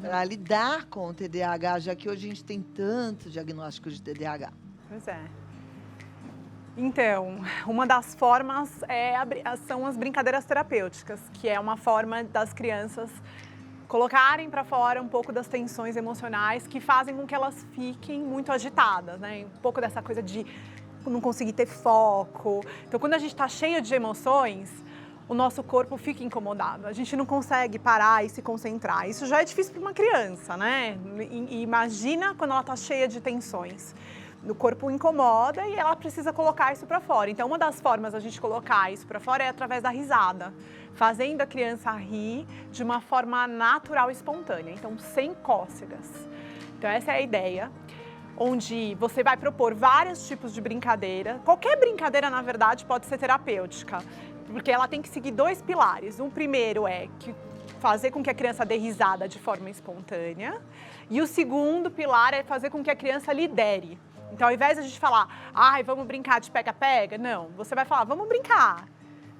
[SPEAKER 1] Para lidar com o TDAH, já que hoje a gente tem tanto diagnóstico de TDAH.
[SPEAKER 6] Pois é. Então, uma das formas são as brincadeiras terapêuticas, que é uma forma das crianças colocarem para fora um pouco das tensões emocionais que fazem com que elas fiquem muito agitadas, né? Um pouco dessa coisa de não conseguir ter foco. Então, quando a gente está cheio de emoções, o nosso corpo fica incomodado. A gente não consegue parar e se concentrar. Isso já é difícil para uma criança, né? E imagina quando ela está cheia de tensões. O corpo incomoda e ela precisa colocar isso para fora. Então, uma das formas da gente colocar isso para fora é através da risada, fazendo a criança rir de uma forma natural e espontânea, então sem cócegas. Então, essa é a ideia, onde você vai propor vários tipos de brincadeira. Qualquer brincadeira, na verdade, pode ser terapêutica, porque ela tem que seguir 2 pilares. O primeiro é fazer com que a criança dê risada de forma espontânea, e o segundo pilar é fazer com que a criança lidere. Então, ao invés de a gente falar, vamos brincar de pega-pega, não. Você vai falar, vamos brincar.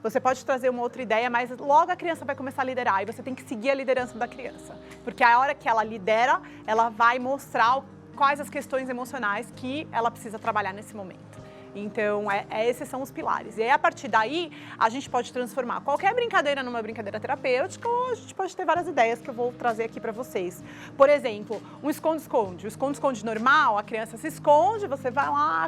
[SPEAKER 6] Você pode trazer uma outra ideia, mas logo a criança vai começar a liderar e você tem que seguir a liderança da criança. Porque a hora que ela lidera, ela vai mostrar quais as questões emocionais que ela precisa trabalhar nesse momento. Então, esses são os pilares. E aí, a partir daí, a gente pode transformar qualquer brincadeira numa brincadeira terapêutica ou a gente pode ter várias ideias que eu vou trazer aqui para vocês. Por exemplo, um esconde-esconde. O esconde-esconde normal, a criança se esconde, você vai lá,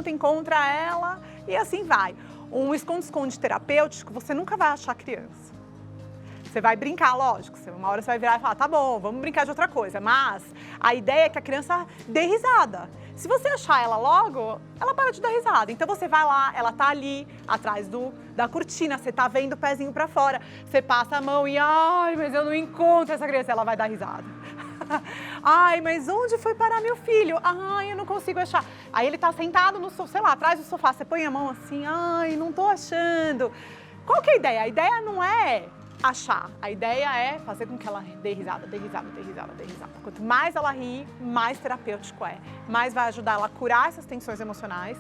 [SPEAKER 6] encontra ela e assim vai. Um esconde-esconde terapêutico, você nunca vai achar a criança. Você vai brincar, lógico. Uma hora você vai virar e falar, tá bom, vamos brincar de outra coisa. Mas a ideia é que a criança dê risada. Se você achar ela logo, ela para de dar risada. Então você vai lá, ela tá ali, atrás da cortina, você tá vendo o pezinho pra fora. Você passa a mão e, mas eu não encontro essa criança. Ela vai dar risada. Mas onde foi parar meu filho? Eu não consigo achar. Aí ele tá sentado no sofá, sei lá, atrás do sofá. Você põe a mão assim, não tô achando. Qual que é a ideia? A ideia não é achar. A ideia é fazer com que ela dê risada, dê risada, dê risada, dê risada. Quanto mais ela ri, mais terapêutico é. Mais vai ajudar ela a curar essas tensões emocionais,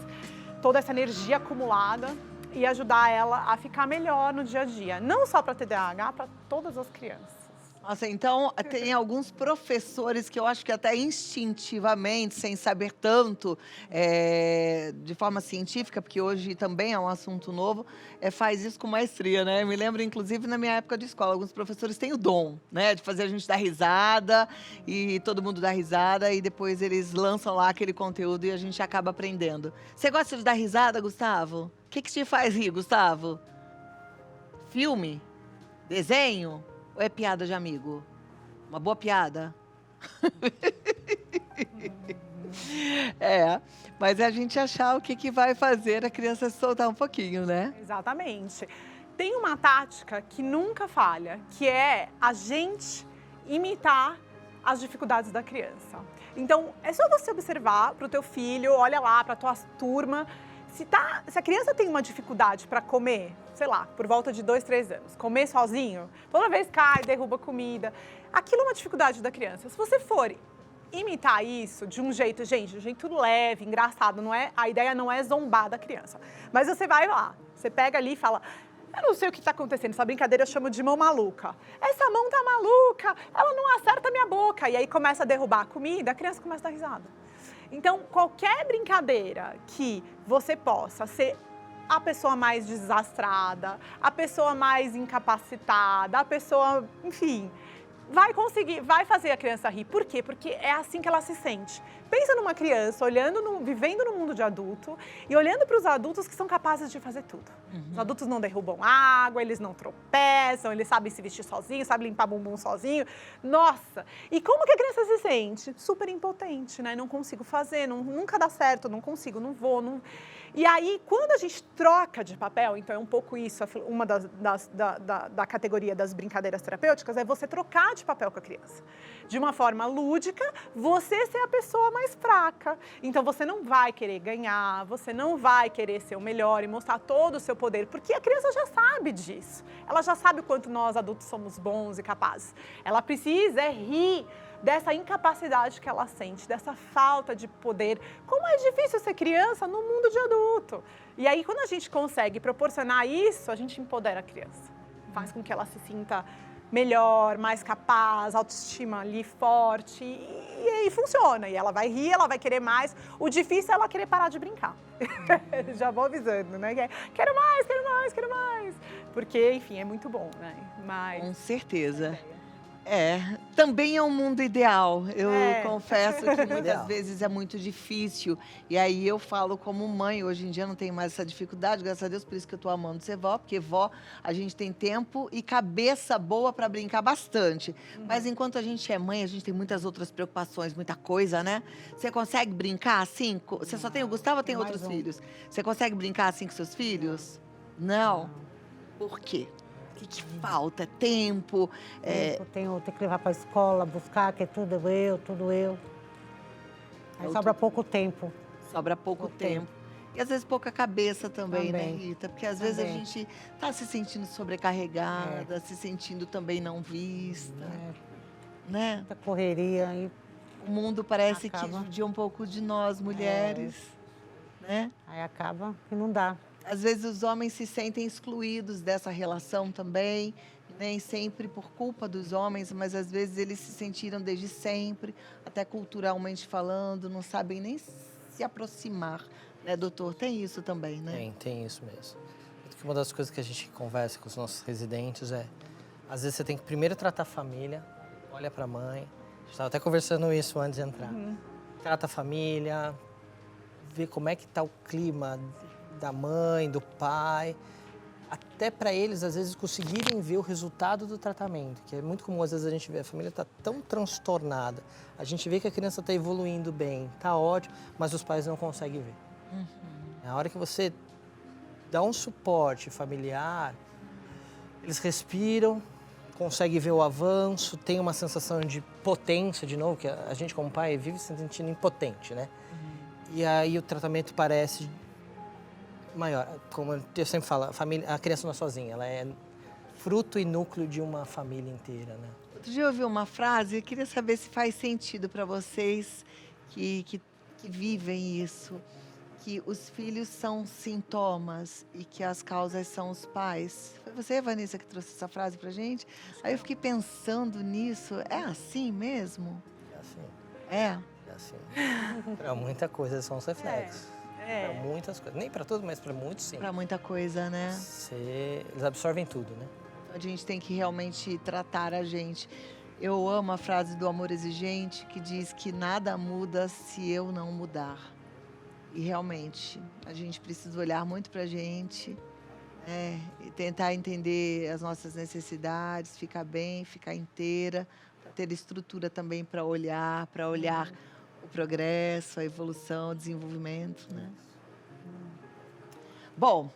[SPEAKER 6] toda essa energia acumulada e ajudar ela a ficar melhor no dia a dia. Não só para TDAH, para todas as crianças.
[SPEAKER 1] Nossa, então tem alguns professores que eu acho que até instintivamente, sem saber tanto, de forma científica, porque hoje também é um assunto novo, faz isso com maestria, né? Eu me lembro, inclusive, na minha época de escola, alguns professores têm o dom, né? De fazer a gente dar risada e todo mundo dá risada e depois eles lançam lá aquele conteúdo e a gente acaba aprendendo. Você gosta de dar risada, Gustavo? O que te faz rir, Gustavo? Filme? Desenho? Ou é piada de amigo? Uma boa piada? Mas é a gente achar o que vai fazer a criança se soltar um pouquinho, né?
[SPEAKER 6] Exatamente. Tem uma tática que nunca falha, que é a gente imitar as dificuldades da criança. Então, é só você observar para o teu filho, olha lá para a tua turma, se a criança tem uma dificuldade para comer, sei lá, por volta de 2, 3 anos, comer sozinho, toda vez cai, derruba comida, aquilo é uma dificuldade da criança. Se você for imitar isso de um jeito, gente, de um jeito leve, engraçado, a ideia não é zombar da criança, mas você vai lá, você pega ali e fala, eu não sei o que está acontecendo, essa brincadeira eu chamo de mão maluca. Essa mão tá maluca, ela não acerta a minha boca. E aí começa a derrubar a comida, a criança começa a dar risada. Então, qualquer brincadeira que você possa ser a pessoa mais desastrada, a pessoa mais incapacitada, a pessoa, enfim, vai fazer a criança rir. Por quê? Porque é assim que ela se sente. Pensa numa criança vivendo no mundo de adulto e olhando para os adultos que são capazes de fazer tudo. Os adultos não derrubam água, eles não tropeçam, eles sabem se vestir sozinhos, sabem limpar bumbum sozinho. Nossa! E como que a criança se sente? Super impotente, né? Não consigo fazer, nunca dá certo, não consigo, não vou, não... E aí, quando a gente troca de papel, então é um pouco isso, uma da categoria das brincadeiras terapêuticas, é você trocar de papel com a criança. De uma forma lúdica, você ser a pessoa mais fraca. Então, você não vai querer ganhar, você não vai querer ser o melhor e mostrar todo o seu poder, porque a criança já sabe disso. Ela já sabe o quanto nós, adultos, somos bons e capazes. Ela precisa rir dessa incapacidade que ela sente, dessa falta de poder. Como é difícil ser criança no mundo de adulto. E aí, quando a gente consegue proporcionar isso, a gente empodera a criança. Faz com que ela se sinta melhor, mais capaz, autoestima ali forte. E aí funciona. E ela vai rir, ela vai querer mais. O difícil é ela querer parar de brincar. Já vou avisando, né? Quero mais, quero mais, quero mais. Porque, enfim, é muito bom, né? Mas...
[SPEAKER 1] Com certeza. Também é um mundo ideal. Eu confesso que muitas vezes é muito difícil. E aí eu falo como mãe, hoje em dia não tenho mais essa dificuldade, graças a Deus, por isso que eu tô amando ser vó, porque vó, a gente tem tempo e cabeça boa para brincar bastante. Mas enquanto a gente é mãe, a gente tem muitas outras preocupações, muita coisa, né? Você consegue brincar assim? Você só tem o Gustavo ou tem outros filhos? Você consegue brincar assim com seus filhos? Não. Por quê? O que falta? Tempo?
[SPEAKER 3] Tenho que levar para a escola, buscar, que é tudo eu. Aí sobra pouco tempo.
[SPEAKER 1] Sobra pouco tempo. E às vezes pouca cabeça também, né, Rita? Porque às vezes a gente tá se sentindo sobrecarregada, se sentindo também não vista, né?
[SPEAKER 3] Muita correria. E
[SPEAKER 1] o mundo parece que judia um pouco de nós, mulheres, né?
[SPEAKER 3] Aí acaba que não dá.
[SPEAKER 1] Às vezes os homens se sentem excluídos dessa relação também, nem sempre por culpa dos homens, mas às vezes eles se sentiram desde sempre, até culturalmente falando, não sabem nem se aproximar, né, doutor? Tem isso também, né?
[SPEAKER 2] Tem isso mesmo. Uma das coisas que a gente conversa com os nossos residentes às vezes você tem que primeiro tratar a família, olha para a mãe, a gente estava até conversando isso antes de entrar, trata a família, vê como é que está o clima da mãe, do pai, até para eles, às vezes, conseguirem ver o resultado do tratamento, que é muito comum, às vezes, a gente vê a família está tão transtornada, a gente vê que a criança está evoluindo bem, está ótimo, mas os pais não conseguem ver. Na hora que você dá um suporte familiar, eles respiram, conseguem ver o avanço, tem uma sensação de potência, de novo, que a gente, como pai, vive se sentindo impotente, né? E aí o tratamento parece maior. Como eu sempre falo, a criança não é sozinha, ela é fruto e núcleo de uma família inteira, né?
[SPEAKER 1] Outro dia eu ouvi uma frase, eu queria saber se faz sentido para vocês que vivem isso, que os filhos são sintomas e que as causas são os pais. Foi você, Vanessa, que trouxe essa frase pra gente? Aí eu fiquei pensando nisso, é assim mesmo?
[SPEAKER 2] É assim,
[SPEAKER 1] É.
[SPEAKER 2] é assim. Para muita coisa são os reflexos. Para muitas coisas. Nem para tudo, mas para muitos sim.
[SPEAKER 1] Para muita coisa, né?
[SPEAKER 2] Eles absorvem tudo, né?
[SPEAKER 1] A gente tem que realmente tratar a gente. Eu amo a frase do Amor Exigente, que diz que nada muda se eu não mudar. E realmente, a gente precisa olhar muito pra gente, e tentar entender as nossas necessidades, ficar bem, ficar inteira, pra ter estrutura também para olhar o progresso, a evolução, o desenvolvimento, né? Bom,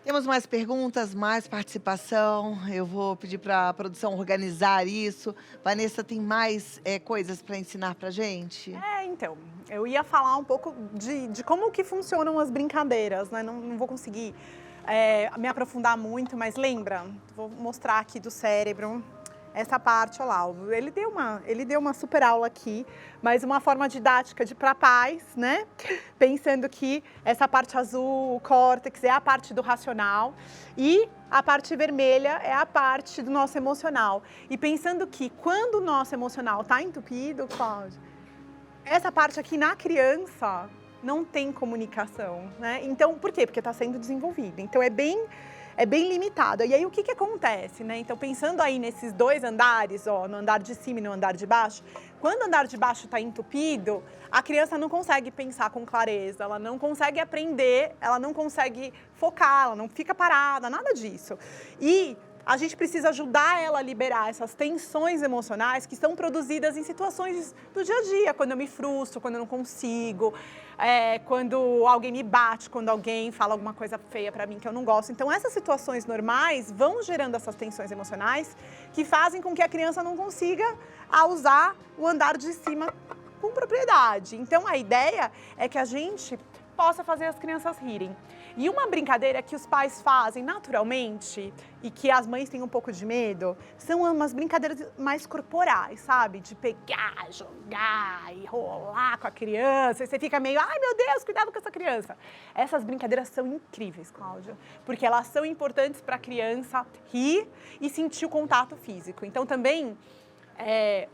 [SPEAKER 1] temos mais perguntas, mais participação. Eu vou pedir para a produção organizar isso. Vanessa, tem mais coisas para ensinar para gente?
[SPEAKER 6] Então, eu ia falar um pouco de como que funcionam as brincadeiras, né? Não vou conseguir me aprofundar muito, mas lembra, vou mostrar aqui do cérebro. Essa parte, olha lá, ele deu uma super aula aqui, mas uma forma didática para pais, né? Pensando que essa parte azul, o córtex, é a parte do racional e a parte vermelha é a parte do nosso emocional. E pensando que quando o nosso emocional está entupido, Cláudia, essa parte aqui na criança não tem comunicação, né? Então, por quê? Porque está sendo desenvolvido. Então, é bem limitada. E aí, o que acontece, né? Então, pensando aí nesses dois andares, no andar de cima e no andar de baixo, quando o andar de baixo está entupido, a criança não consegue pensar com clareza, ela não consegue aprender, ela não consegue focar, ela não fica parada, nada disso. E a gente precisa ajudar ela a liberar essas tensões emocionais que são produzidas em situações do dia a dia, quando eu me frustro, quando eu não consigo, quando alguém me bate, quando alguém fala alguma coisa feia pra mim que eu não gosto. Então, essas situações normais vão gerando essas tensões emocionais que fazem com que a criança não consiga usar o andar de cima com propriedade. Então, a ideia é que a gente possa fazer as crianças rirem. E uma brincadeira que os pais fazem naturalmente e que as mães têm um pouco de medo são umas brincadeiras mais corporais, sabe? De pegar, jogar e rolar com a criança. E você fica meio, ai meu Deus, cuidado com essa criança. Essas brincadeiras são incríveis, Cláudia, porque elas são importantes para a criança rir e sentir o contato físico. Então também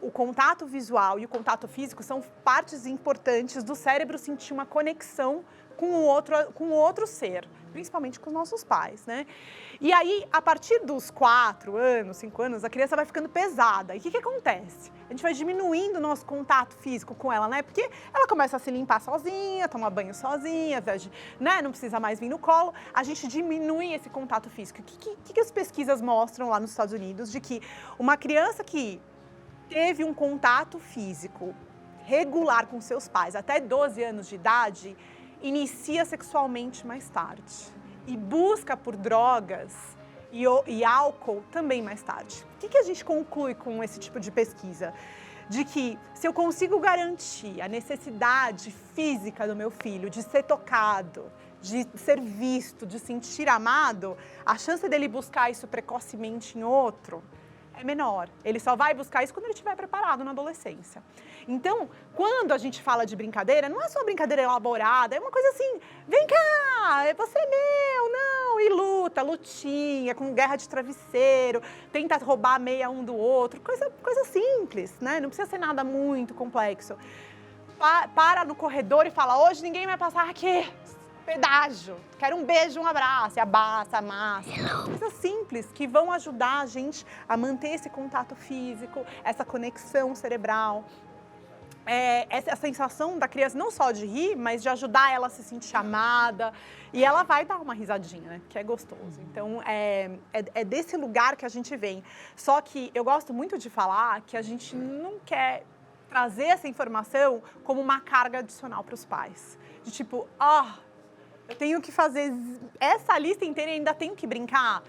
[SPEAKER 6] o contato visual e o contato físico são partes importantes do cérebro sentir uma conexão com o outro ser, principalmente com os nossos pais, né? E aí, a partir dos 4 anos, 5 anos, a criança vai ficando pesada. E o que acontece? A gente vai diminuindo o nosso contato físico com ela, né? Porque ela começa a se limpar sozinha, tomar banho sozinha, né? Não precisa mais vir no colo. A gente diminui esse contato físico. O que as pesquisas mostram lá nos Estados Unidos? De que uma criança que teve um contato físico regular com seus pais até 12 anos de idade, inicia sexualmente mais tarde e busca por drogas e álcool também mais tarde. O que a gente conclui com esse tipo de pesquisa? De que se eu consigo garantir a necessidade física do meu filho de ser tocado, de ser visto, de sentir amado, a chance dele buscar isso precocemente em outro é menor. Ele só vai buscar isso quando ele estiver preparado na adolescência. Então, quando a gente fala de brincadeira, não é só brincadeira elaborada, é uma coisa assim, vem cá, você é meu, não, e lutinha, com guerra de travesseiro, tenta roubar a meia um do outro, coisa simples, né? Não precisa ser nada muito complexo. Para no corredor e fala, hoje ninguém vai passar aqui. Pedágio, quero um beijo, um abraço, abraça, amassa. Coisas simples que vão ajudar a gente a manter esse contato físico, essa conexão cerebral. Essa sensação da criança não só de rir, mas de ajudar ela a se sentir amada. E ela vai dar uma risadinha, né? Que é gostoso. Então, é desse lugar que a gente vem. Só que eu gosto muito de falar que a gente não quer trazer essa informação como uma carga adicional para os pais. De tipo, eu tenho que fazer essa lista inteira e ainda tenho que brincar.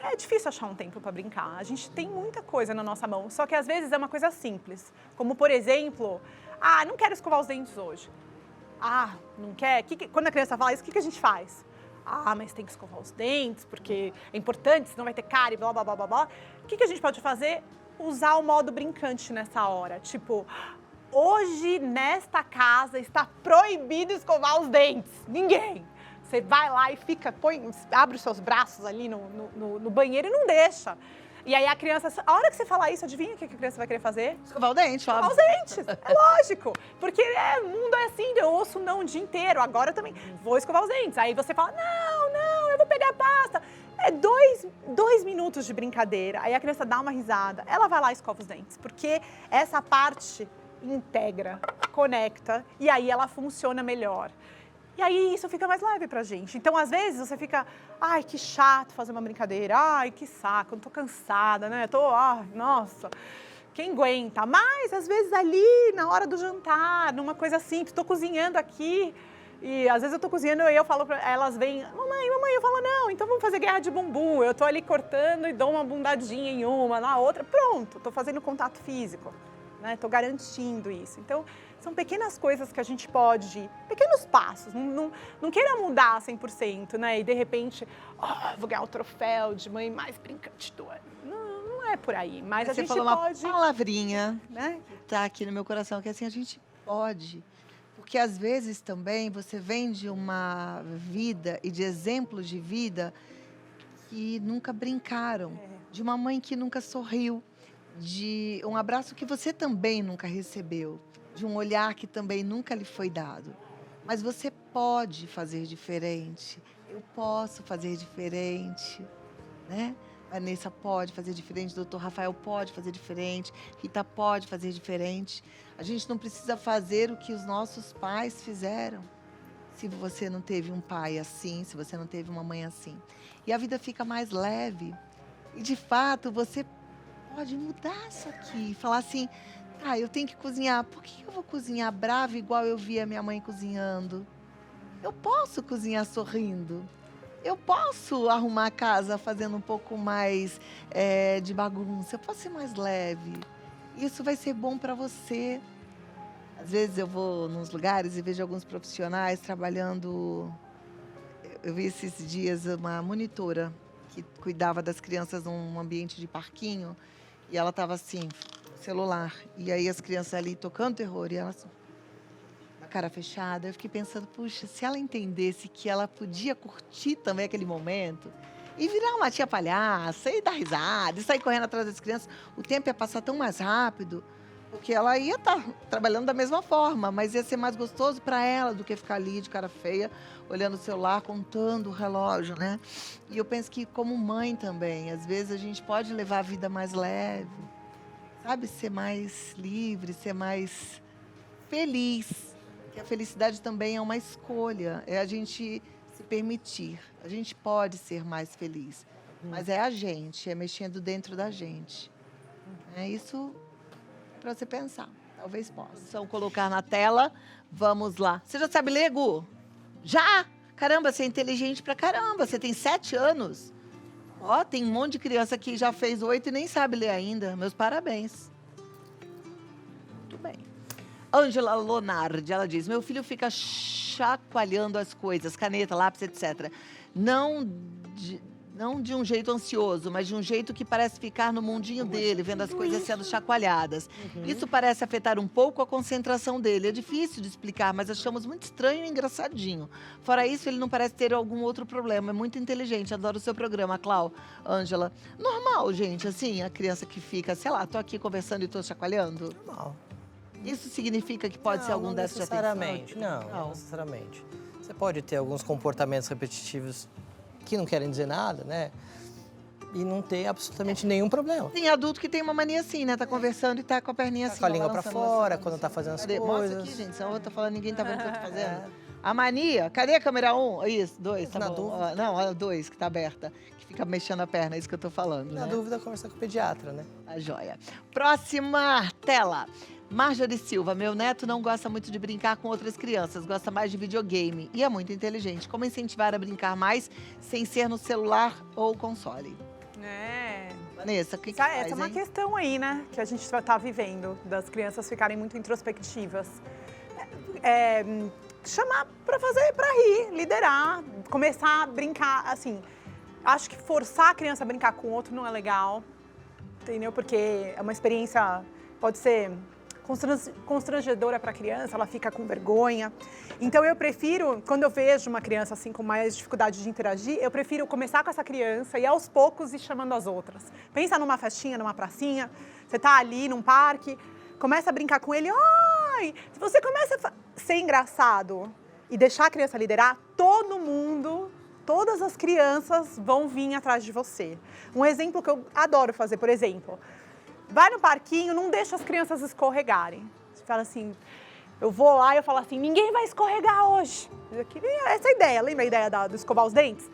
[SPEAKER 6] É difícil achar um tempo para brincar. A gente tem muita coisa na nossa mão, só que às vezes é uma coisa simples. Como, por exemplo, não quero escovar os dentes hoje. Não quer? Quando a criança fala isso, o que a gente faz? Ah, mas tem que escovar os dentes, porque é importante, senão vai ter cárie, blá, blá, blá, blá, blá. O que a gente pode fazer? Usar o modo brincante nessa hora. Tipo, hoje, nesta casa, está proibido escovar os dentes. Ninguém. Você vai lá e abre os seus braços ali no banheiro e não deixa. E aí a criança, a hora que você falar isso, adivinha o que a criança vai querer fazer?
[SPEAKER 1] Escovar o dente,
[SPEAKER 6] Escovar os dentes, é lógico. Porque o mundo é assim, eu ouço não o dia inteiro. Agora eu também vou escovar os dentes. Aí você fala, não, eu vou pegar a pasta. É dois minutos de brincadeira. Aí a criança dá uma risada, ela vai lá e escova os dentes. Porque essa parte integra, conecta e aí ela funciona melhor. E aí isso fica mais leve pra gente. Então, às vezes, você fica, ai, que chato fazer uma brincadeira, ai, que saco, eu tô cansada, né? Nossa, quem aguenta? Mas, às vezes, ali, na hora do jantar, numa coisa simples, tô cozinhando aqui, e às vezes eu tô cozinhando e eu falo pra elas, vêm, mamãe, eu falo, não, então vamos fazer guerra de bumbum. Eu tô ali cortando e dou uma bundadinha em uma, na outra, pronto, tô fazendo contato físico, né? Tô garantindo isso. Então, são pequenas coisas que a gente pode, pequenos passos, não queira mudar 100%, né? E de repente, vou ganhar o troféu de mãe mais brincante do ano. Não é por aí, mas a gente
[SPEAKER 1] falou
[SPEAKER 6] pode...
[SPEAKER 1] uma palavrinha,
[SPEAKER 6] né?
[SPEAKER 1] que tá aqui no meu coração, que assim, a gente pode. Porque às vezes também você vem de uma vida e de exemplos de vida que nunca brincaram, de uma mãe que nunca sorriu, de um abraço que você também nunca recebeu, de um olhar que também nunca lhe foi dado. Mas você pode fazer diferente, eu posso fazer diferente, né? Vanessa pode fazer diferente, doutor Rafael pode fazer diferente, Rita pode fazer diferente. A gente não precisa fazer o que os nossos pais fizeram. Se você não teve um pai assim, se você não teve uma mãe assim. E a vida fica mais leve. E, de fato, você pode mudar isso aqui. Falar assim, eu tenho que cozinhar. Por que eu vou cozinhar brava igual eu via minha mãe cozinhando? Eu posso cozinhar sorrindo. Eu posso arrumar a casa fazendo um pouco mais de bagunça. Eu posso ser mais leve. Isso vai ser bom para você. Às vezes eu vou nos lugares e vejo alguns profissionais trabalhando. Eu vi esses dias uma monitora que cuidava das crianças num ambiente de parquinho. E ela estava assim, celular. E aí as crianças ali tocando terror. E ela assim, a cara fechada. Eu fiquei pensando, puxa, se ela entendesse que ela podia curtir também aquele momento e virar uma tia palhaça e dar risada e sair correndo atrás das crianças, o tempo ia passar tão mais rápido, porque ela ia estar trabalhando da mesma forma, mas ia ser mais gostoso para ela do que ficar ali de cara feia, olhando o celular, contando o relógio, né? E eu penso que como mãe também, às vezes a gente pode levar a vida mais leve, sabe? Ser mais livre, ser mais feliz. Que a felicidade também é uma escolha, é a gente se permitir. A gente pode ser mais feliz, mas é a gente, é mexendo dentro da gente. É isso para você pensar. Talvez possa. Então, colocar na tela. Vamos lá. Você já sabe ler, Gu? Já? Caramba, você é inteligente pra caramba. Você tem 7 anos. Tem um monte de criança que já fez 8 e nem sabe ler ainda. Meus parabéns. Muito bem. Ângela Lonardi, ela diz, meu filho fica chacoalhando as coisas, caneta, lápis, etc. Não de um jeito ansioso, mas de um jeito que parece ficar no mundinho dele, vendo as coisas sendo chacoalhadas. Isso parece afetar um pouco a concentração dele. É difícil de explicar, mas achamos muito estranho e engraçadinho. Fora isso, ele não parece ter algum outro problema. É muito inteligente, adoro o seu programa, Clau, Ângela. Normal, gente, assim, a criança que fica, sei lá, tô aqui conversando e tô chacoalhando.
[SPEAKER 2] Normal.
[SPEAKER 1] Isso significa que pode ser algum déficit de atenção?
[SPEAKER 2] Não necessariamente. Você pode ter alguns comportamentos repetitivos que não querem dizer nada, né? E não ter absolutamente nenhum problema.
[SPEAKER 1] Tem adulto que tem uma mania assim, né? Tá conversando e tá com a perninha assim.
[SPEAKER 2] Com a língua pra fora, quando tá
[SPEAKER 1] assim.
[SPEAKER 2] fazendo as
[SPEAKER 1] Cadê?
[SPEAKER 2] coisas.
[SPEAKER 1] Mostra aqui, gente. Senão eu tô falando, ninguém tá vendo o que eu tô fazendo. A mania. Cadê a câmera 1? Isso, 2, tá
[SPEAKER 2] Na
[SPEAKER 1] bom.
[SPEAKER 2] dúvida.
[SPEAKER 1] Não, a 2, que tá aberta. Que fica mexendo a perna, é isso que eu tô falando,
[SPEAKER 2] Na
[SPEAKER 1] né?
[SPEAKER 2] dúvida, conversar com o pediatra, né?
[SPEAKER 1] A joia. Próxima tela. Marjorie Silva, meu neto não gosta muito de brincar com outras crianças, gosta mais de videogame e é muito inteligente. Como incentivar a brincar mais sem ser no celular ou console? Vanessa, o que faz,
[SPEAKER 6] essa é uma questão aí, né, que a gente está vivendo, das crianças ficarem muito introspectivas. chamar para fazer, para rir, liderar, começar a brincar, assim. Acho que forçar a criança a brincar com o outro não é legal, entendeu? Porque é uma experiência, pode ser constrangedora para a criança, ela fica com vergonha. Então eu prefiro, quando eu vejo uma criança assim com mais dificuldade de interagir, eu prefiro começar com essa criança e aos poucos ir chamando as outras. Pensa numa festinha, numa pracinha, você tá ali num parque, começa a brincar com ele, ai! Se você começa a ser engraçado e deixar a criança liderar, todo mundo, todas as crianças vão vir atrás de você. Um exemplo que eu adoro fazer, por exemplo, vai no parquinho, não deixa as crianças escorregarem. Você fala assim, eu vou lá e eu falo assim, ninguém vai escorregar hoje. Essa é a ideia, lembra a ideia do escovar os dentes?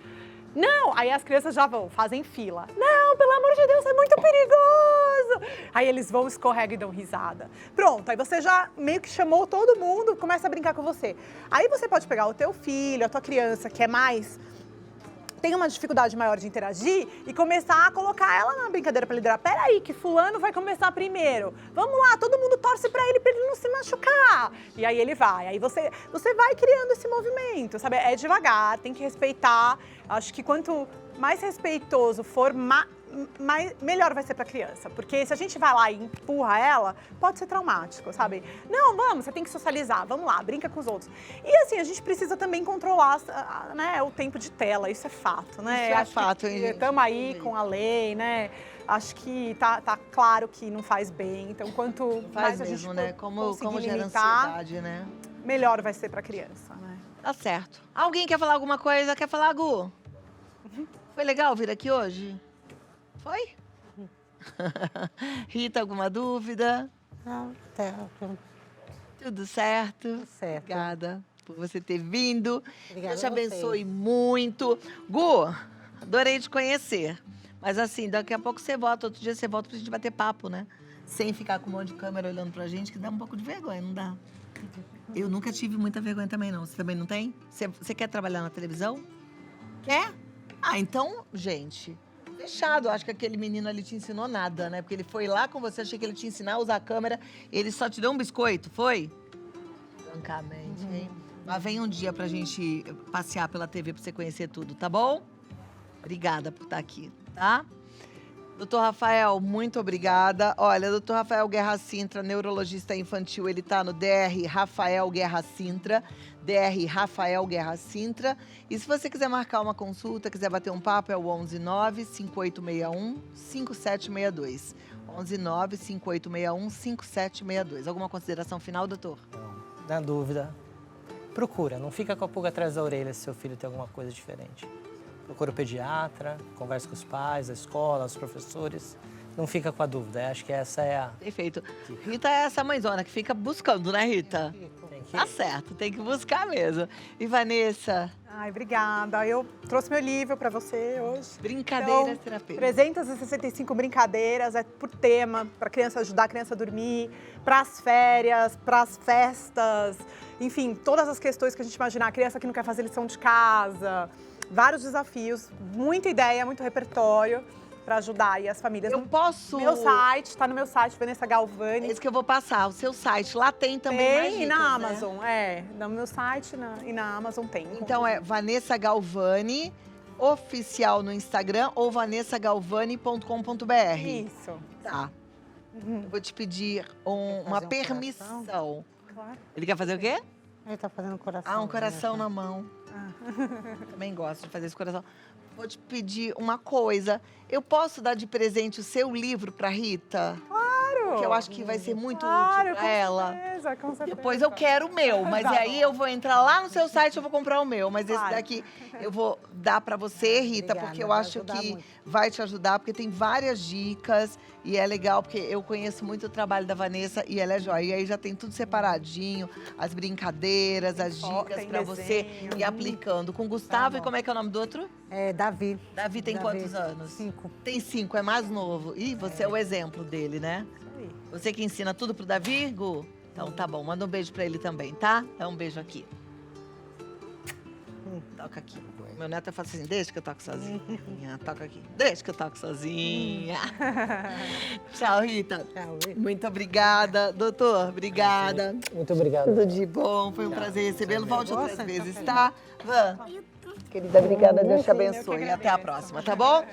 [SPEAKER 6] Não, aí as crianças já vão, fazem fila. Não, pelo amor de Deus, é muito perigoso. Aí eles vão, escorregam e dão risada. Pronto, aí você já meio que chamou todo mundo, começa a brincar com você. Aí você pode pegar o teu filho, a tua criança, que é mais... tem uma dificuldade maior de interagir e começar a colocar ela na brincadeira para liderar. Peraí, que fulano vai começar primeiro. Vamos lá, todo mundo torce para ele não se machucar. E aí ele vai. Aí você vai criando esse movimento, sabe? É devagar, tem que respeitar. Acho que quanto mais respeitoso for, melhor vai ser para a criança. Porque se a gente vai lá e empurra ela, pode ser traumático, sabe? Não, vamos, você tem que socializar, vamos lá, brinca com os outros. E assim, a gente precisa também controlar, né, o tempo de tela, isso é fato, né?
[SPEAKER 1] Isso é fato, hein, gente?
[SPEAKER 6] Estamos aí com a lei, né? Acho que tá claro que não faz bem. Então, quanto mais a gente
[SPEAKER 1] mesmo, né? Como gera
[SPEAKER 6] limitar,
[SPEAKER 1] ansiedade, né?
[SPEAKER 6] melhor vai ser para a criança, né?
[SPEAKER 1] Tá certo. Alguém quer falar alguma coisa? Quer falar, Gu? Foi legal vir aqui hoje? Foi? Rita, alguma dúvida?
[SPEAKER 3] Não,
[SPEAKER 1] Tudo certo?
[SPEAKER 3] tudo certo.
[SPEAKER 1] Obrigada por você ter vindo.
[SPEAKER 3] Obrigada
[SPEAKER 1] Deus te
[SPEAKER 3] a vocês.
[SPEAKER 1] abençoe muito. Gu, adorei te conhecer. Mas assim, daqui a pouco você volta, outro dia você volta pra gente bater papo, né? Sem ficar com um monte de câmera olhando pra gente, que dá um pouco de vergonha, não dá? Eu nunca tive muita vergonha também, não. Você também não tem? Você quer trabalhar na televisão? Quer? Ah, então, gente, fechado. Acho que aquele menino ali te ensinou nada, né? Porque ele foi lá com você, achei que ele te ensinar a usar a câmera, ele só te deu um biscoito, foi? Francamente, hein? Mas vem um dia pra gente passear pela TV pra você conhecer tudo, tá bom? Obrigada por estar aqui, tá? Doutor Rafael, muito obrigada. Olha, doutor Rafael Guerra Sintra, neurologista infantil, ele tá no DR Rafael Guerra Sintra, DR Rafael Guerra Sintra. E se você quiser marcar uma consulta, quiser bater um papo, é o 119-5861-5762. 119-5861-5762. Alguma consideração final, doutor?
[SPEAKER 2] Não, na dúvida, procura. Não fica com a pulga atrás da orelha se seu filho tem alguma coisa diferente. Procura o pediatra, conversa com os pais, a escola, os professores. Não fica com a dúvida. Acho que essa é a...
[SPEAKER 1] Perfeito. Rita é essa mãezona que fica buscando, né, Rita?
[SPEAKER 2] Tem que...
[SPEAKER 1] Tá certo, tem que buscar mesmo. E Vanessa?
[SPEAKER 6] Ai, obrigada. Eu trouxe meu livro para você hoje.
[SPEAKER 1] Brincadeiras terapêuticas.
[SPEAKER 6] 365 brincadeiras, é por tema, para criança ajudar a criança a dormir, para as férias, para as festas, enfim, todas as questões que a gente imaginar. A criança que não quer fazer lição de casa, vários desafios, muita ideia, muito repertório para ajudar aí as famílias.
[SPEAKER 1] Eu posso...
[SPEAKER 6] Meu site, tá no meu site, Vanessa
[SPEAKER 1] É
[SPEAKER 6] Galvani.
[SPEAKER 1] isso que eu vou passar, o seu site. Lá tem também mais
[SPEAKER 6] Tem
[SPEAKER 1] dicas,
[SPEAKER 6] e na
[SPEAKER 1] né?
[SPEAKER 6] Amazon, no meu site e na Amazon tem.
[SPEAKER 1] Então é Vanessa Galvani, oficial no Instagram, ou vanessagalvani.com.br.
[SPEAKER 6] Isso.
[SPEAKER 1] Tá. Eu vou te pedir uma
[SPEAKER 3] fazer um
[SPEAKER 1] permissão.
[SPEAKER 6] Claro.
[SPEAKER 1] Ele quer fazer o quê?
[SPEAKER 3] Ele tá fazendo coração.
[SPEAKER 1] Ah, um coração
[SPEAKER 3] né?
[SPEAKER 1] na mão. Também gosto de fazer esse coração. Vou te pedir uma coisa. Eu posso dar de presente o seu livro pra Rita?
[SPEAKER 6] Claro.
[SPEAKER 1] Que eu acho que vai ser muito
[SPEAKER 6] Claro,
[SPEAKER 1] útil pra ela.
[SPEAKER 6] Certeza, com certeza.
[SPEAKER 1] Depois eu quero o meu, mas
[SPEAKER 6] Tá
[SPEAKER 1] aí eu vou entrar lá no seu site e eu vou comprar o meu. Mas esse
[SPEAKER 6] Claro.
[SPEAKER 1] daqui eu vou dar pra você, Rita,
[SPEAKER 3] Obrigada,
[SPEAKER 1] porque eu
[SPEAKER 3] vai
[SPEAKER 1] acho
[SPEAKER 3] ajudar
[SPEAKER 1] que
[SPEAKER 3] muito.
[SPEAKER 1] vai te ajudar, porque tem várias dicas e é legal, porque eu conheço muito o trabalho da Vanessa e ela é joia. E aí já tem tudo separadinho, as brincadeiras, as dicas
[SPEAKER 6] tem
[SPEAKER 1] pra você
[SPEAKER 6] desenho.
[SPEAKER 1] ir aplicando. Com o Gustavo,
[SPEAKER 3] Tá
[SPEAKER 1] e
[SPEAKER 3] bom.
[SPEAKER 1] como é que é o nome do outro?
[SPEAKER 3] É Davi.
[SPEAKER 1] Davi tem quantos anos?
[SPEAKER 3] 5.
[SPEAKER 1] Tem 5, é mais novo. Ih, você é o exemplo dele, né?
[SPEAKER 6] Isso aí.
[SPEAKER 1] Você que ensina tudo pro Davi, Gu? Então tá bom, manda um beijo pra ele também, tá? Dá um beijo aqui.
[SPEAKER 3] Sim.
[SPEAKER 1] Toca aqui. Meu neto fala assim, deixa que eu toco sozinha. Toca aqui. Deixa que eu toco sozinha. Tchau, Rita.
[SPEAKER 3] Tchau, Rita.
[SPEAKER 1] Muito obrigada. Doutor, obrigada.
[SPEAKER 2] Muito obrigado.
[SPEAKER 1] Tudo de bom. Foi um prazer recebê-lo. Volte outras
[SPEAKER 3] Nossa,
[SPEAKER 1] vezes,
[SPEAKER 3] então
[SPEAKER 1] tá? Van. Querida, obrigada. Deus te abençoe. E até a próxima, tá bom?